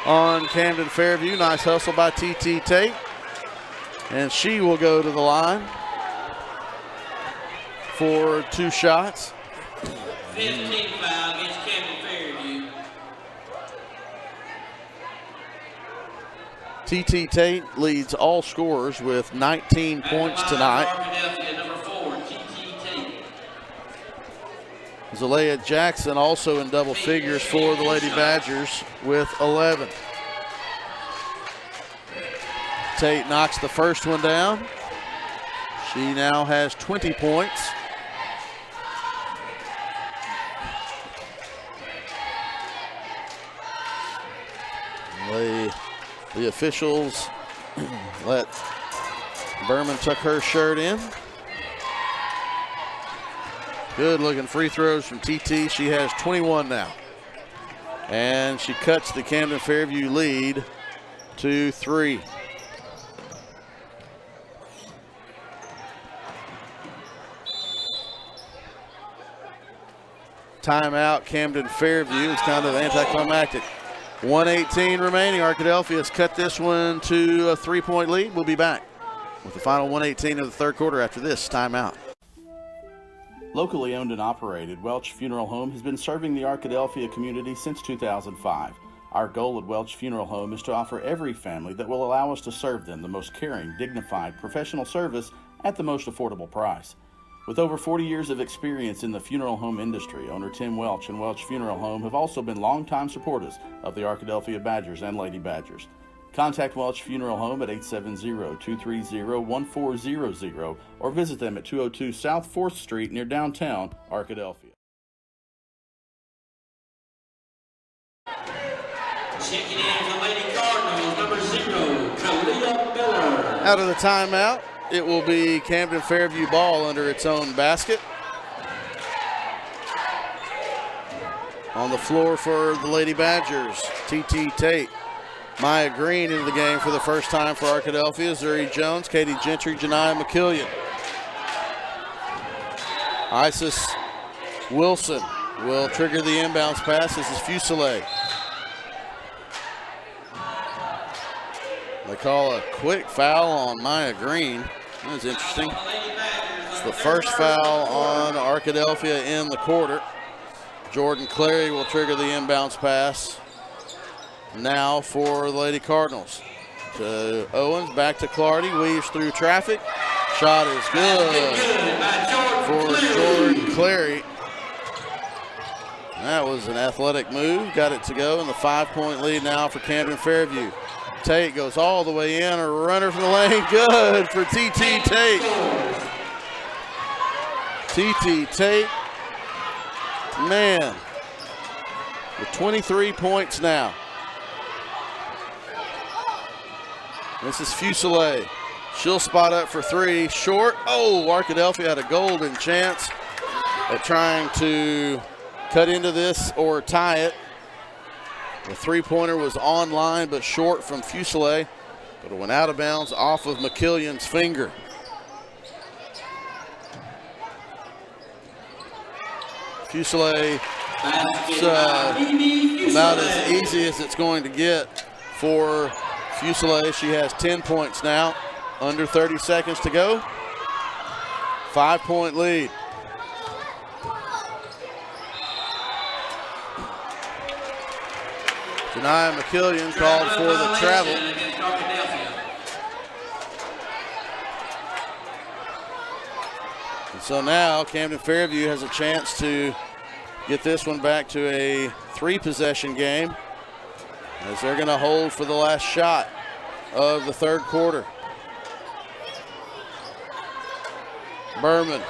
[SPEAKER 1] on Camden-Fairview. Nice hustle by TT Tate. And she will go to the line for 2 shots.
[SPEAKER 3] 15 foul against Camden-Fairview.
[SPEAKER 1] TT Tate leads all scorers with 19 points tonight.
[SPEAKER 3] Arkadelphia, number 4, TT Tate.
[SPEAKER 1] Zalea Jackson also in double figures for the Lady Badgers with 11. Tate knocks the first one down. She now has 20 points. The officials let Berman tuck her shirt in. Good looking free throws from TT. She has 21 now. And she cuts the Camden-Fairview lead to 3. Timeout, Camden-Fairview. It's kind of anticlimactic. 1:18 remaining. Arkadelphia has cut this one to a 3-point lead. We'll be back with the final 1:18 of the third quarter after this timeout.
[SPEAKER 10] Locally owned and operated, Welch Funeral Home has been serving the Arkadelphia community since 2005. Our goal at Welch Funeral Home is to offer every family that will allow us to serve them the most caring, dignified, professional service at the most affordable price. With over 40 years of experience in the funeral home industry, owner Tim Welch and Welch Funeral Home have also been longtime supporters of the Arkadelphia Badgers and Lady Badgers. Contact Welch Funeral Home at 870-230-1400 or visit them at 202 South 4th Street near downtown Arkadelphia.
[SPEAKER 3] Checking in for the Lady Cardinals,
[SPEAKER 1] Out of the timeout, it will be Camden-Fairview ball under its own basket. On the floor for the Lady Badgers, T.T. Tate. Maya Green into the game for the first time for Arkadelphia. Zuri Jones, Katie Gentry, Janiyah McKillian. Isis Wilson will trigger the inbounds pass. This is Fuselier. They call a quick foul on Maya Green. That's interesting. It's the first foul on Arkadelphia in the quarter. Jordan Clary will trigger the inbounds pass now for the Lady Cardinals. To Owens, back to Clardy, weaves through traffic. Shot is good for Jordan Clary. That was an athletic move. Got it to go in the 5-point lead now for Camden-Fairview. Tate goes all the way in, a runner from the lane. Good for T.T. Tate. T.T. Tate, man, with 23 points now. This is Fuselier. She'll spot up for three. Short. Oh, Arkadelphia had a golden chance at trying to cut into this or tie it. The three-pointer was online but short from Fuselier, but it went out of bounds off of McKillian's finger. Fuselier, about as easy as it's going to get for Fuselier. She has 10 points now, under 30 seconds to go. 5-point lead. Janiyah McKillian called for the travel. And so now Camden-Fairview has a chance to get this one back to a 3-possession game, as they're going to hold for the last shot of the third quarter. Berman.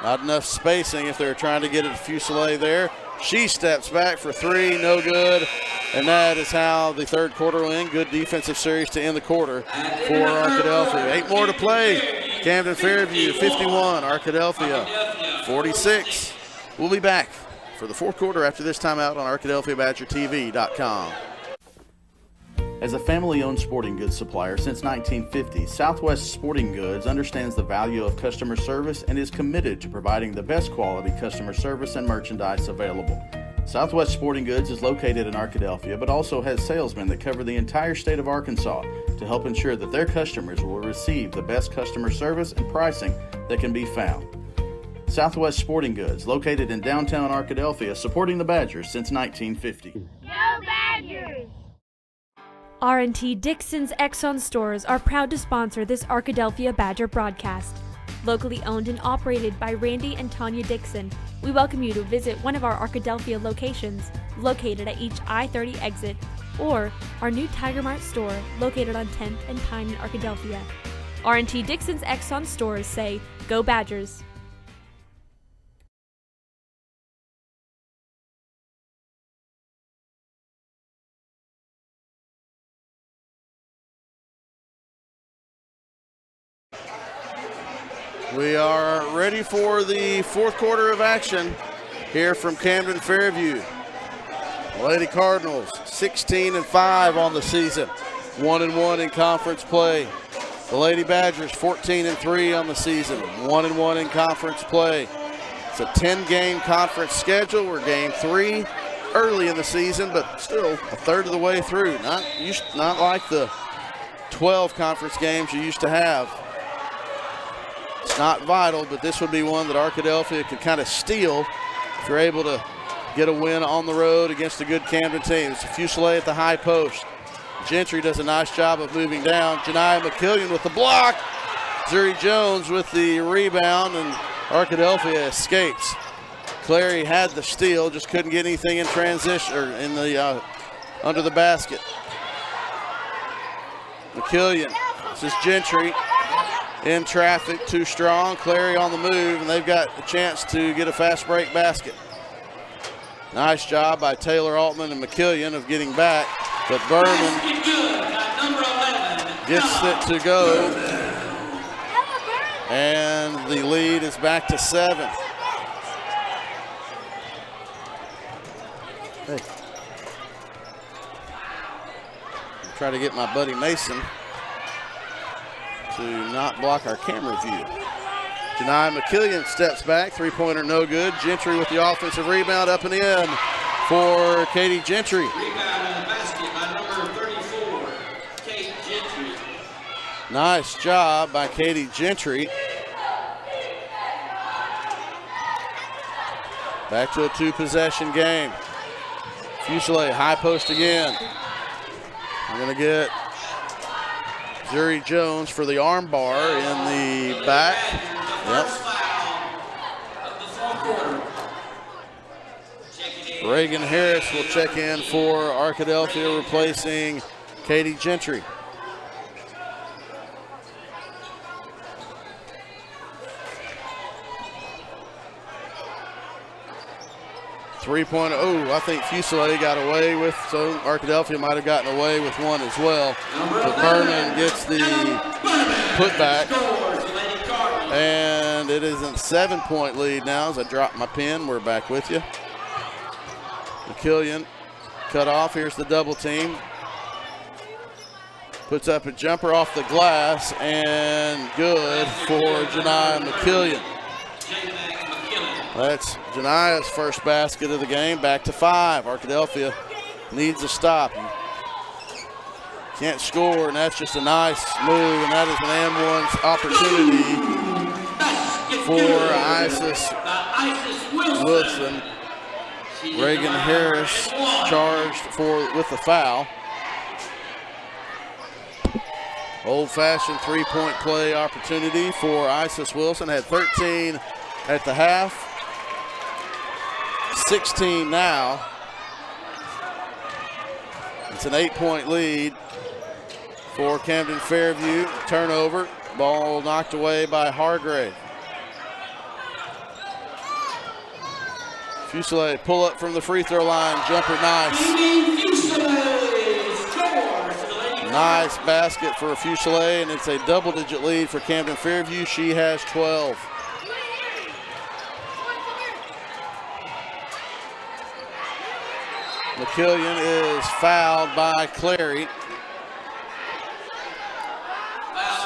[SPEAKER 1] Not enough spacing if they're trying to get it to Fuselier there. She steps back for three, no good. And that is how the third quarter will end. Good defensive series to end the quarter for Arkadelphia. 8 more to play. Camden-Fairview 51, Arkadelphia 46. We'll be back for the fourth quarter after this timeout on ArkadelphiaBadgerTV.com.
[SPEAKER 10] As a family-owned sporting goods supplier since 1950, Southwest Sporting Goods understands the value of customer service and is committed to providing the best quality customer service and merchandise available. Southwest Sporting Goods is located in Arkadelphia, but also has salesmen that cover the entire state of Arkansas to help ensure that their customers will receive the best customer service and pricing that can be found. Southwest Sporting Goods, located in downtown Arkadelphia, supporting the Badgers since 1950.
[SPEAKER 8] Go Badgers!
[SPEAKER 9] R&T Dixon's Exxon stores are proud to sponsor this Arkadelphia Badger broadcast. Locally owned and operated by Randy and Tanya Dixon, we welcome you to visit one of our Arkadelphia locations, located at each I-30 exit, or our new Tiger Mart store, located on 10th and Pine in Arkadelphia. R&T Dixon's Exxon stores say, Go Badgers!
[SPEAKER 1] We are ready for the fourth quarter of action here from Camden-Fairview. Lady Cardinals 16-5 on the season, 1-1 in conference play. The Lady Badgers 14-3 on the season, 1-1 in conference play. It's a 10-game conference schedule. We're game 3 early in the season, but still a third of the way through. Not like the 12 conference games you used to have. It's not vital, but this would be one that Arkadelphia could kind of steal if you're able to get a win on the road against a good Camden team. It's a Fuselier at the high post. Gentry does a nice job of moving down. Janiyah McKillian with the block. Zuri Jones with the rebound, and Arkadelphia escapes. Clary had the steal, just couldn't get anything in transition or in the under the basket. McKillian, this is Gentry. In traffic, too strong. Clary on the move, and they've got a chance to get a fast break basket. Nice job by Taylor Altman and McKillian of getting back. But Berman gets it to go. And the lead is back to 7. Hey. Try to get my buddy Mason to not block our camera view. Janai McKillian steps back, three-pointer no good. Gentry with the offensive rebound up and in for Katie Gentry.
[SPEAKER 3] Rebound in the basket by number 34, Kate Gentry.
[SPEAKER 1] Nice job by Katie Gentry. Back to a 2-possession game. Fusilier high post again. We're going to get Zuri Jones for the arm bar in the back. Yep. Reagan Harris will check in for Arkadelphia, replacing Katie Gentry. Oh, I think Fusilier got away with, so Arkadelphia might have gotten away with one as well. But Berman gets the putback. And it is a 7-point lead now as I drop my pen. We're back with you. McKillian cut off. Here's the double team. Puts up a jumper off the glass and good for Janai McKillian. That's Jania's first basket of the game. Back to 5. Arkadelphia needs a stop. Can't score, and that's just a nice move, and that is an and 1's opportunity for Isis Wilson. Reagan Harris charged with the foul. Old-fashioned three-point play opportunity for Isis Wilson. Had 13 at the half. 16 now. It's an 8-point lead for Camden-Fairview. Turnover. Ball knocked away by Hargrave. Fusilier pull up from the free throw line. Jumper nice. Nice basket for Fusilier, and it's a double-digit lead for Camden-Fairview. She has 12. McKillian is fouled by Clary.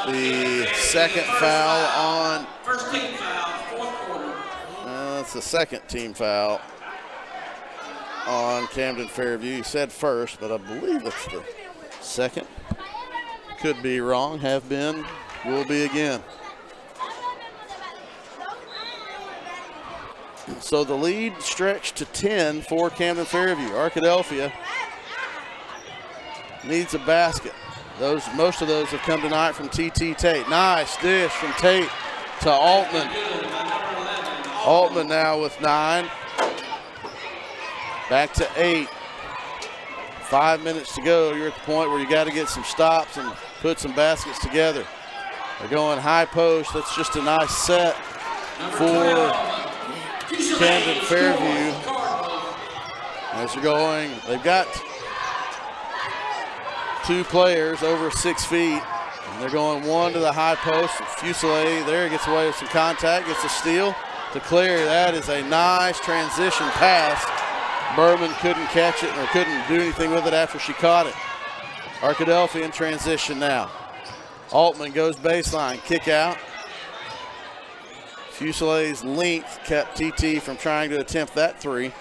[SPEAKER 1] The second foul on.
[SPEAKER 3] First team foul, fourth quarter.
[SPEAKER 1] That's the second team foul on Camden-Fairview. He said first, but I believe it's the second. Could be wrong, have been, will be again. So the lead stretched to 10 for Camden-Fairview. Arkadelphia needs a basket. Most of those have come tonight from T.T. Tate. Nice dish from Tate to Altman. Altman now with 9. Back to 8. 5 minutes to go. You're at the point where you got to get some stops and put some baskets together. They're going high post. That's just a nice set for Camden-Fairview. As they're going, they've got 2 players over 6 feet. And they're going 1 to the high post. Fusilier there gets away with some contact, gets a steal to Clary. That is a nice transition pass. Berman couldn't catch it or couldn't do anything with it after she caught it. Arkadelphia in transition now. Altman goes baseline, kick out. Fusilier's length kept TT from trying to attempt that 3.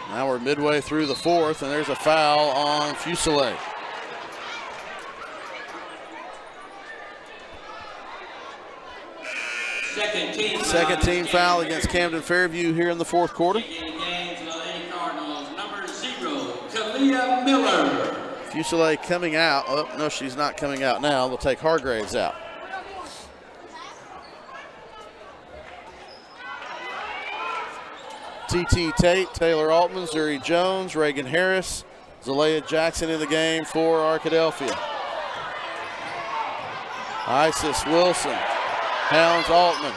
[SPEAKER 1] Now we're midway through the 4th, and there's a foul on Fusilier. Second team foul against Camden-Fairview here in the 4th quarter.
[SPEAKER 3] Number 0, Kalia Miller.
[SPEAKER 1] Fusilier coming out. Oh, no, she's not coming out now. They'll take Hargraves out. T.T. Tate, Taylor Altman, Zuri Jones, Reagan Harris, Zalea Jackson in the game for Arkadelphia. Isis Wilson hounds Altman.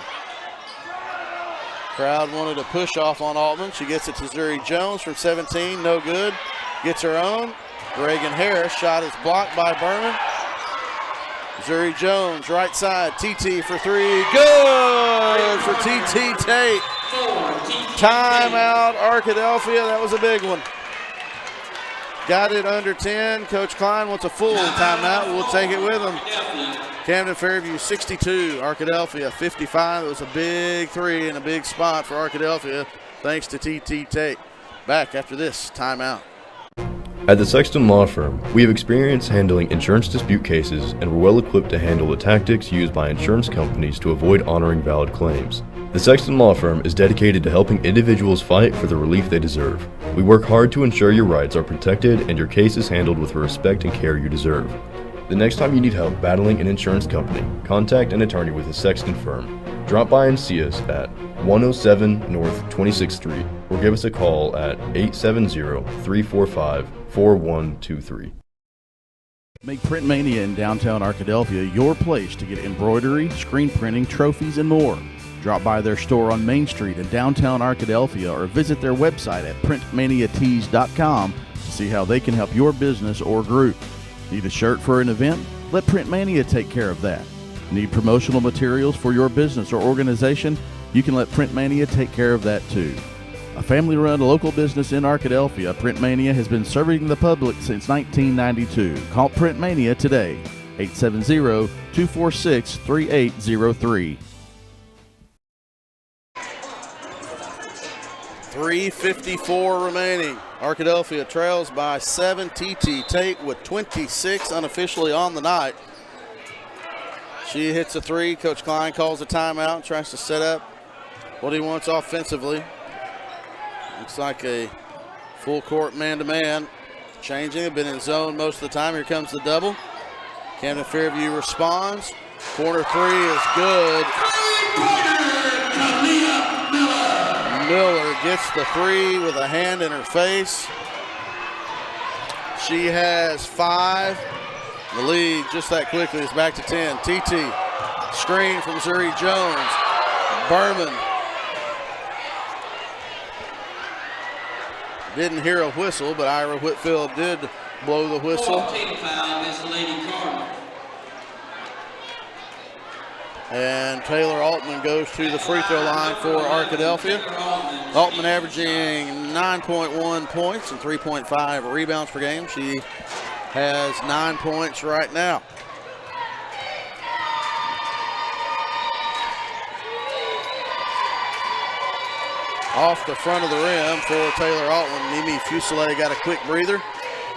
[SPEAKER 1] Crowd wanted a push off on Altman. She gets it to Zuri Jones from 17, no good. Gets her own. Reagan Harris, shot is blocked by Berman. Zuri Jones, right side, TT for three, good for TT Tate. Timeout, Arkadelphia, that was a big one. Got it under 10. Coach Klein wants a full timeout. We'll take it with him. Camden-Fairview 62, Arkadelphia 55. It was a big three and a big spot for Arkadelphia thanks to TT Tate. Back after this timeout.
[SPEAKER 2] At the Sexton Law Firm, we have experience handling insurance dispute cases and we're well equipped to handle the tactics used by insurance companies to avoid honoring valid claims. The Sexton Law Firm is dedicated to helping individuals fight for the relief they deserve. We work hard to ensure your rights are protected and your case is handled with the respect and care you deserve. The next time you need help battling an insurance company, contact an attorney with the Sexton Firm. Drop by and see us at 107 North 26th Street or give us a call at 870-345-4123.
[SPEAKER 10] Make Print Mania in downtown Arkadelphia your place to get embroidery, screen printing, trophies, and more. Drop by their store on Main Street in downtown Arkadelphia or visit their website at printmaniatees.com to see how they can help your business or group. Need a shirt for an event? Let Print Mania take care of that. Need promotional materials for your business or organization? You can let Print Mania take care of that too. A family-run local business in Arkadelphia, Print Mania has been serving the public since 1992. Call Print Mania today, 870-246-3803.
[SPEAKER 1] 3:54 remaining. Arkadelphia trails by 7. TT Tate with 26 unofficially on the night. She hits a three. Coach Klein calls a timeout, tries to set up what he wants offensively. Looks like a full court man-to-man. Changing, they've been in zone most of the time. Here comes the double. Camden-Fairview responds. Corner three is good. Miller gets the three with a hand in her face. She has 5. The lead just that quickly is back to 10. TT, screen from Zuri Jones. Berman. Didn't hear a whistle, but Ira Whitfield did blow the whistle. And Taylor Altman goes to the free throw line for Arkadelphia. Altman averaging 9.1 points and 3.5 rebounds per game. She has 9 points right now. Off the front of the rim for Taylor Altman. Mimi Fuselier got a quick breather,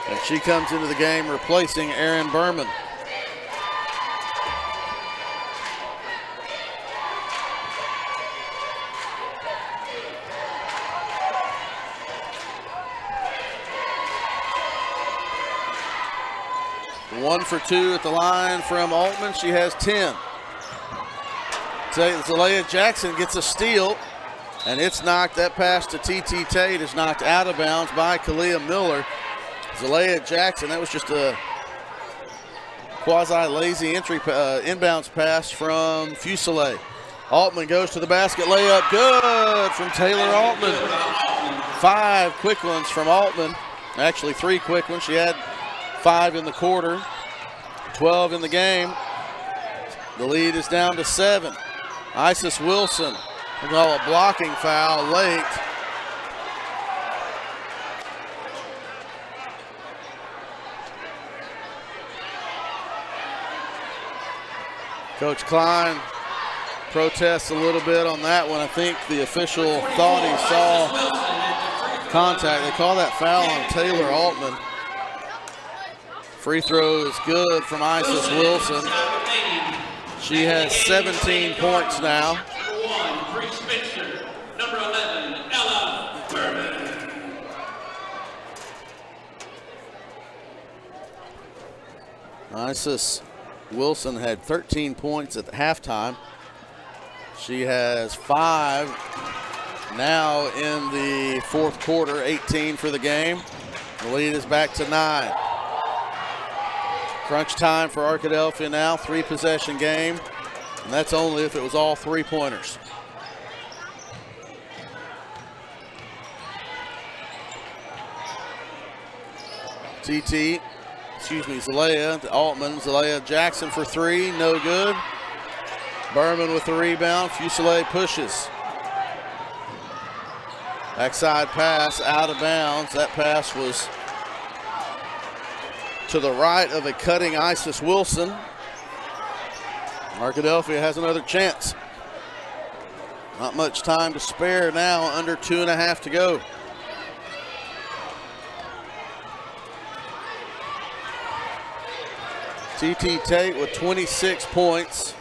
[SPEAKER 1] and she comes into the game replacing Erin Berman. One for 2 at the line from Altman. She has 10. Zalea Jackson gets a steal, and it's knocked. That pass to TT Tate is knocked out of bounds by Kalia Miller. Zalea Jackson, that was just a quasi-lazy entry inbounds pass from Fuselier. Altman goes to the basket, layup good from Taylor Altman. 5 quick ones from Altman. Actually 3 quick ones. She had 5 in the quarter, 12 in the game. The lead is down to 7. Isis Wilson, we call a blocking foul late. Coach Klein protests a little bit on that one. I think the official thought he saw contact. They call that foul on Taylor Altman. Free throw is good from Isis Wilson. She has 17 points now.
[SPEAKER 3] Number 11, Ella Berman.
[SPEAKER 1] Isis Wilson had 13 points at the halftime. She has 5 now in the fourth quarter, 18 for the game. The lead is back to 9. Crunch time for Arkadelphia now, 3-possession game, and that's only if it was all 3-pointers. Zalea to Altman. Zalea Jackson for three, no good. Berman with the rebound. Fusilier pushes. Backside pass, out of bounds. That pass was to the right of a cutting Isis Wilson. Arkadelphia has another chance. Not much time to spare now, under 2.5 to go. TT Tate with 26 points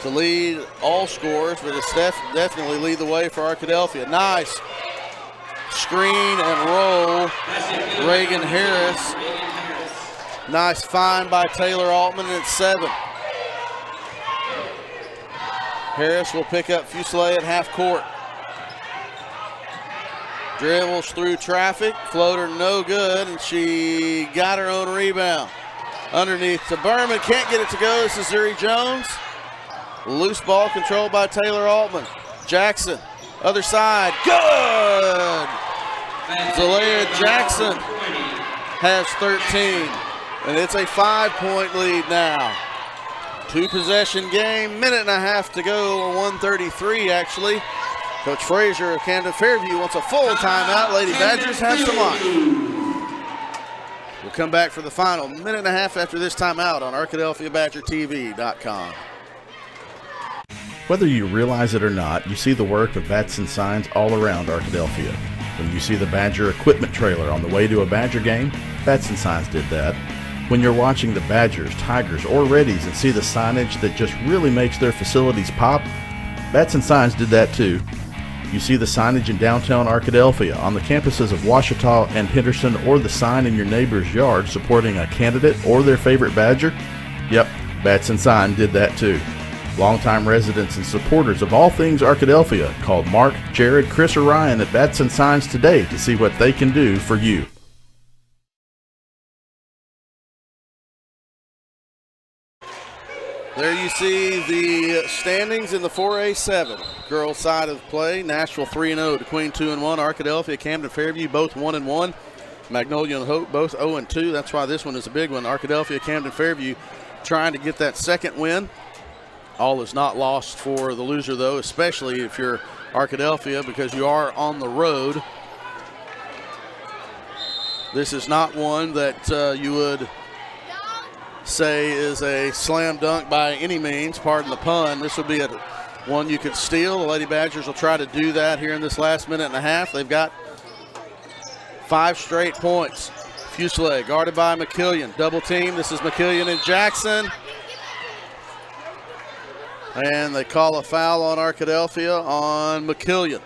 [SPEAKER 1] to lead all scores, but it's definitely lead the way for Arkadelphia. Nice screen and roll, Reagan Harris. Nice find by Taylor Altman, and it's 7. Harris will pick up Fusilier at half court. Dribbles through traffic, floater no good, and she got her own rebound. Underneath to Berman, can't get it to go. This is Zuri Jones. Loose ball controlled by Taylor Altman. Jackson, other side, good! Zalea Jackson has 13, and it's a 5-point lead now. 2-possession game, 1.5 to go, or 1:33 actually. Coach Frazier of Camden-Fairview wants a full timeout. Lady Badgers have some lunch. We'll come back for the final 1.5 after this timeout on ArkadelphiaBadgerTV.com.
[SPEAKER 10] Whether you realize it or not, you see the work of Batson Signs all around Arkadelphia. When you see the Badger equipment trailer on the way to a Badger game, Batson Signs did that. When you're watching the Badgers, Tigers, or Reddies and see the signage that just really makes their facilities pop, Batson Signs did that too. You see the signage in downtown Arkadelphia, on the campuses of Ouachita and Henderson, or the sign in your neighbor's yard supporting a candidate or their favorite Badger? Yep, Batson Sign did that too. Longtime residents and supporters of all things Arkadelphia called Mark, Jared, Chris, or Ryan at Batson Signs today to see what they can do for you.
[SPEAKER 1] There you see the standings in the 4A7. Girls side of play, Nashville 3-0, DeQueen 2-1, Arkadelphia, Camden-Fairview both 1-1, Magnolia and Hope both 0-2. That's why this one is a big one. Arkadelphia, Camden-Fairview trying to get that second win. All is not lost for the loser though, especially if you're Arkadelphia, because you are on the road. This is not one that you would say is a slam dunk by any means, pardon the pun. This would be one you could steal. The Lady Badgers will try to do that here in this last 1.5. They've got 5 straight points. Fusilier guarded by McKillian. Double team. This is McKillian and Jackson. And they call a foul on Arkadelphia on McKillian.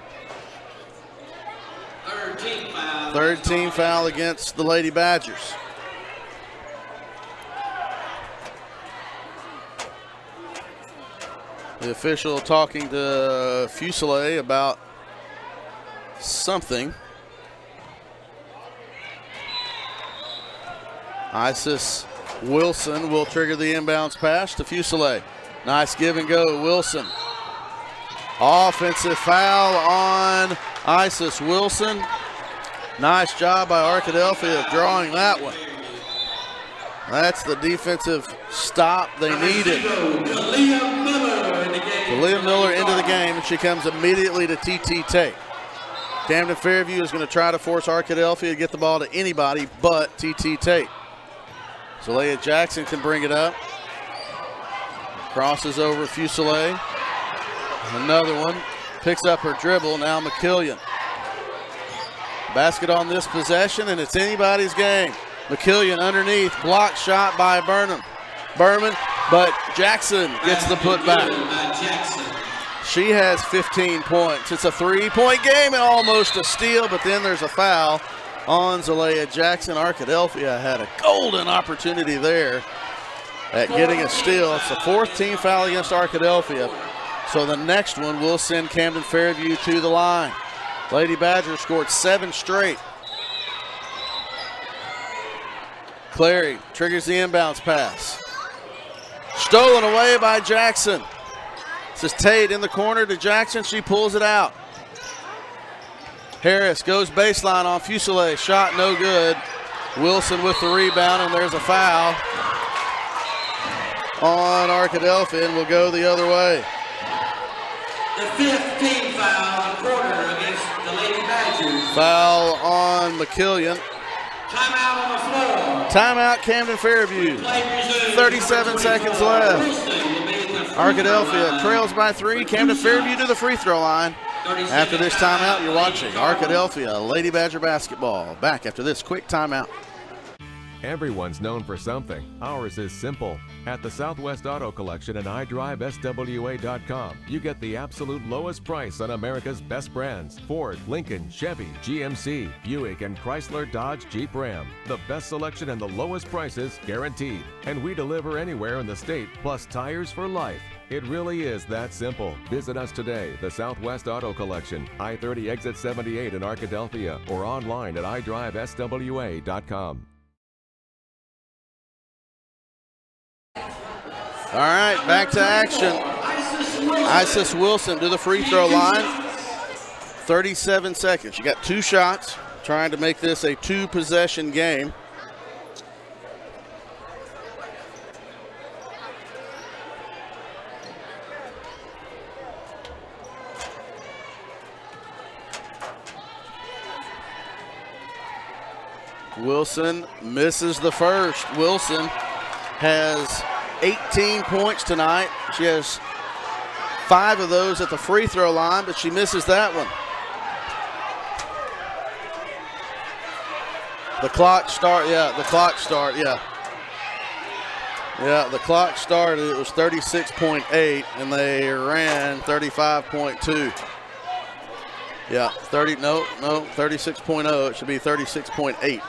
[SPEAKER 1] Third team foul against the Lady Badgers. The official talking to Fusilier about something. Isis Wilson will trigger the inbounds pass to Fusilier. Nice give and go, Wilson. Offensive foul on Isis Wilson. Nice job by Arkadelphia of drawing that one. That's the defensive stop they needed. Leah Miller into the game, and she comes immediately to TT Tate. Camden-Fairview is going to try to force Arkadelphia to get the ball to anybody but TT Tate. Zalea Jackson can bring it up. Crosses over Fusilier. Another one. Picks up her dribble. Now McKillian. Basket on this possession, and it's anybody's game. McKillian underneath. Blocked shot by Berman, but Jackson gets the putback. She has 15 points. It's a 3-point game and almost a steal, but then there's a foul on Zalea Jackson. Arkadelphia had a golden opportunity there at getting a steal. It's the 4th team foul against Arkadelphia. So the next one will send Camden-Fairview to the line. Lady Badgers scored 7 straight. Clary triggers the inbounds pass. Stolen away by Jackson. This is Tate in the corner to Jackson. She pulls it out. Harris goes baseline on Fusilier. Shot no good. Wilson with the rebound, and there's a foul on Arkadelphia, and we'll go the other way.
[SPEAKER 3] The 5th team foul in the quarter against the Lady Badgers.
[SPEAKER 1] Foul on McKillian.
[SPEAKER 3] Timeout on the floor.
[SPEAKER 1] Timeout, Camden-Fairview. 37 seconds left. Arkadelphia trails by 3. Camden-Fairview to the free throw line. After this timeout, you're watching Arkadelphia Lady Badger basketball. Back after this quick timeout.
[SPEAKER 4] Everyone's known for something. Ours is simple. At the Southwest Auto Collection and iDriveSWA.com, you get the absolute lowest price on America's best brands: Ford, Lincoln, Chevy, GMC, Buick, and Chrysler, Dodge, Jeep, Ram. The best selection and the lowest prices guaranteed. And we deliver anywhere in the state, plus tires for life. It really is that simple. Visit us today, the Southwest Auto Collection, I-30 exit 78 in Arkadelphia, or online at iDriveSWA.com.
[SPEAKER 1] All right, back to action. Isis Wilson to the free throw line. 37 seconds. You got 2 shots, trying to make this a 2-possession game. Wilson misses the first. Wilson has 18 points tonight. She has 5 of those at the free throw line, but she misses that one. The clock started. Yeah, the clock started. It was 36.8, and they ran 35.2. Yeah, 36.0. It should be 36.8.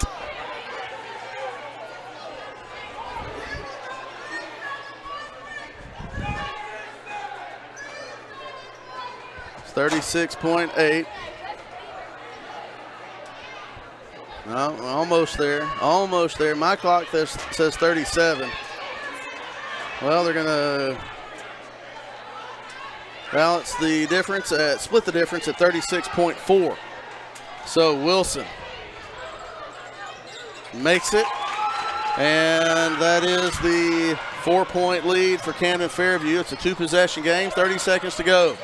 [SPEAKER 1] 36.8. No, almost there. Almost there. My clock says 37. Well, they're going to balance the difference, split the difference at 36.4. So Wilson makes it, and that is the 4-point lead for Camden-Fairview. It's a 2-possession game, 30 seconds to go.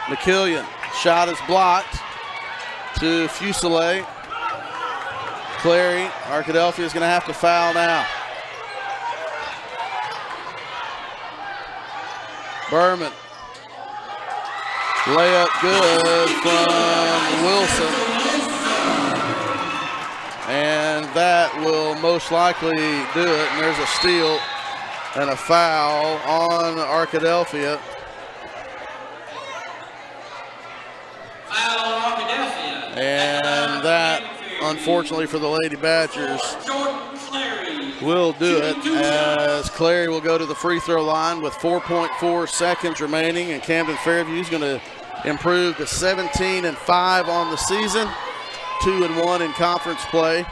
[SPEAKER 1] McKillian, shot is blocked to Fuselier. Clary, Arkadelphia is going to have to foul now. Berman, layup good from Wilson. And that will most likely do it. And there's a steal and a foul on Arkadelphia. And that, unfortunately for the Lady Badgers, will do it, as Clary will go to the free throw line with 4.4 seconds remaining, and Camden-Fairview is going to improve to 17-5 on the season, 2-1 in conference play.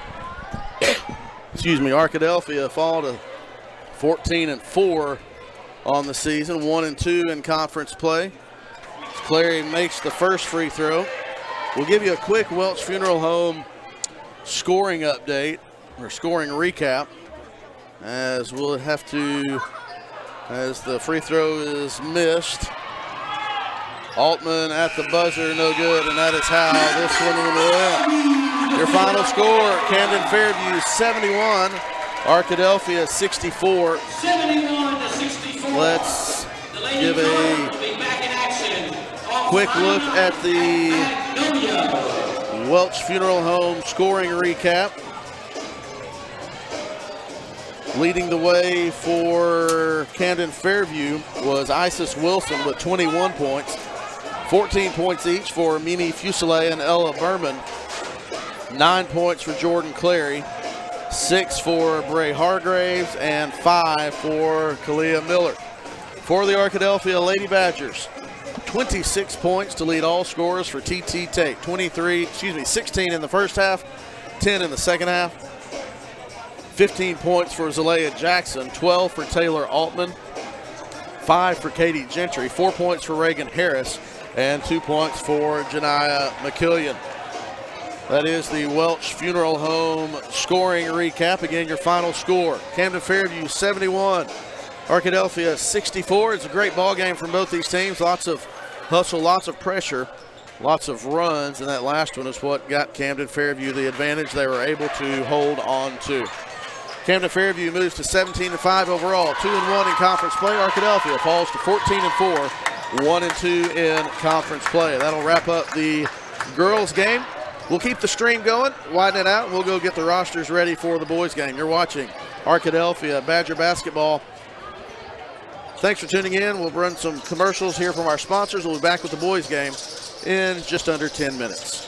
[SPEAKER 1] Excuse me, Arkadelphia fall to 14-4 on the season, 1-2 in conference play. Clary makes the first free throw. We'll give you a quick Welch Funeral Home scoring update, or scoring recap, as we'll have to, as the free throw is missed. Altman at the buzzer, no good, and that is how this one will end. Your final score, Camden-Fairview 71, Arkadelphia 64.
[SPEAKER 3] 71-64.
[SPEAKER 1] Let's give a quick look at the Welch Funeral Home scoring recap. Leading the way for Camden-Fairview was Isis Wilson with 21 points. 14 points each for Mimi Fuselier and Ella Berman. 9 points for Jordan Clary. 6 for Bray Hargraves and 5 for Kalia Miller. For the Arkadelphia Lady Badgers, 26 points to lead all scorers for TT Tate. 16 in the first half, 10 in the second half. 15 points for Zalea Jackson, 12 for Taylor Altman, 5 for Katie Gentry, 4 points for Reagan Harris, and 2 points for Janiah McKillian. That is the Welch Funeral Home scoring recap. Again, your final score: Camden-Fairview 71, Arkadelphia 64. It's a great ball game from both these teams. Lots of hustle, lots of pressure, lots of runs, and that last one is what got Camden-Fairview the advantage they were able to hold on to. Camden-Fairview moves to 17-5 overall, 2-1 in conference play. Arkadelphia falls to 14-4, 1-2 in conference play. That'll wrap up the girls' game. We'll keep the stream going, widen it out, and we'll go get the rosters ready for the boys' game. You're watching Arkadelphia Badger basketball. Thanks for tuning in. We'll run some commercials here from our sponsors. We'll be back with the boys' game in just under 10 minutes.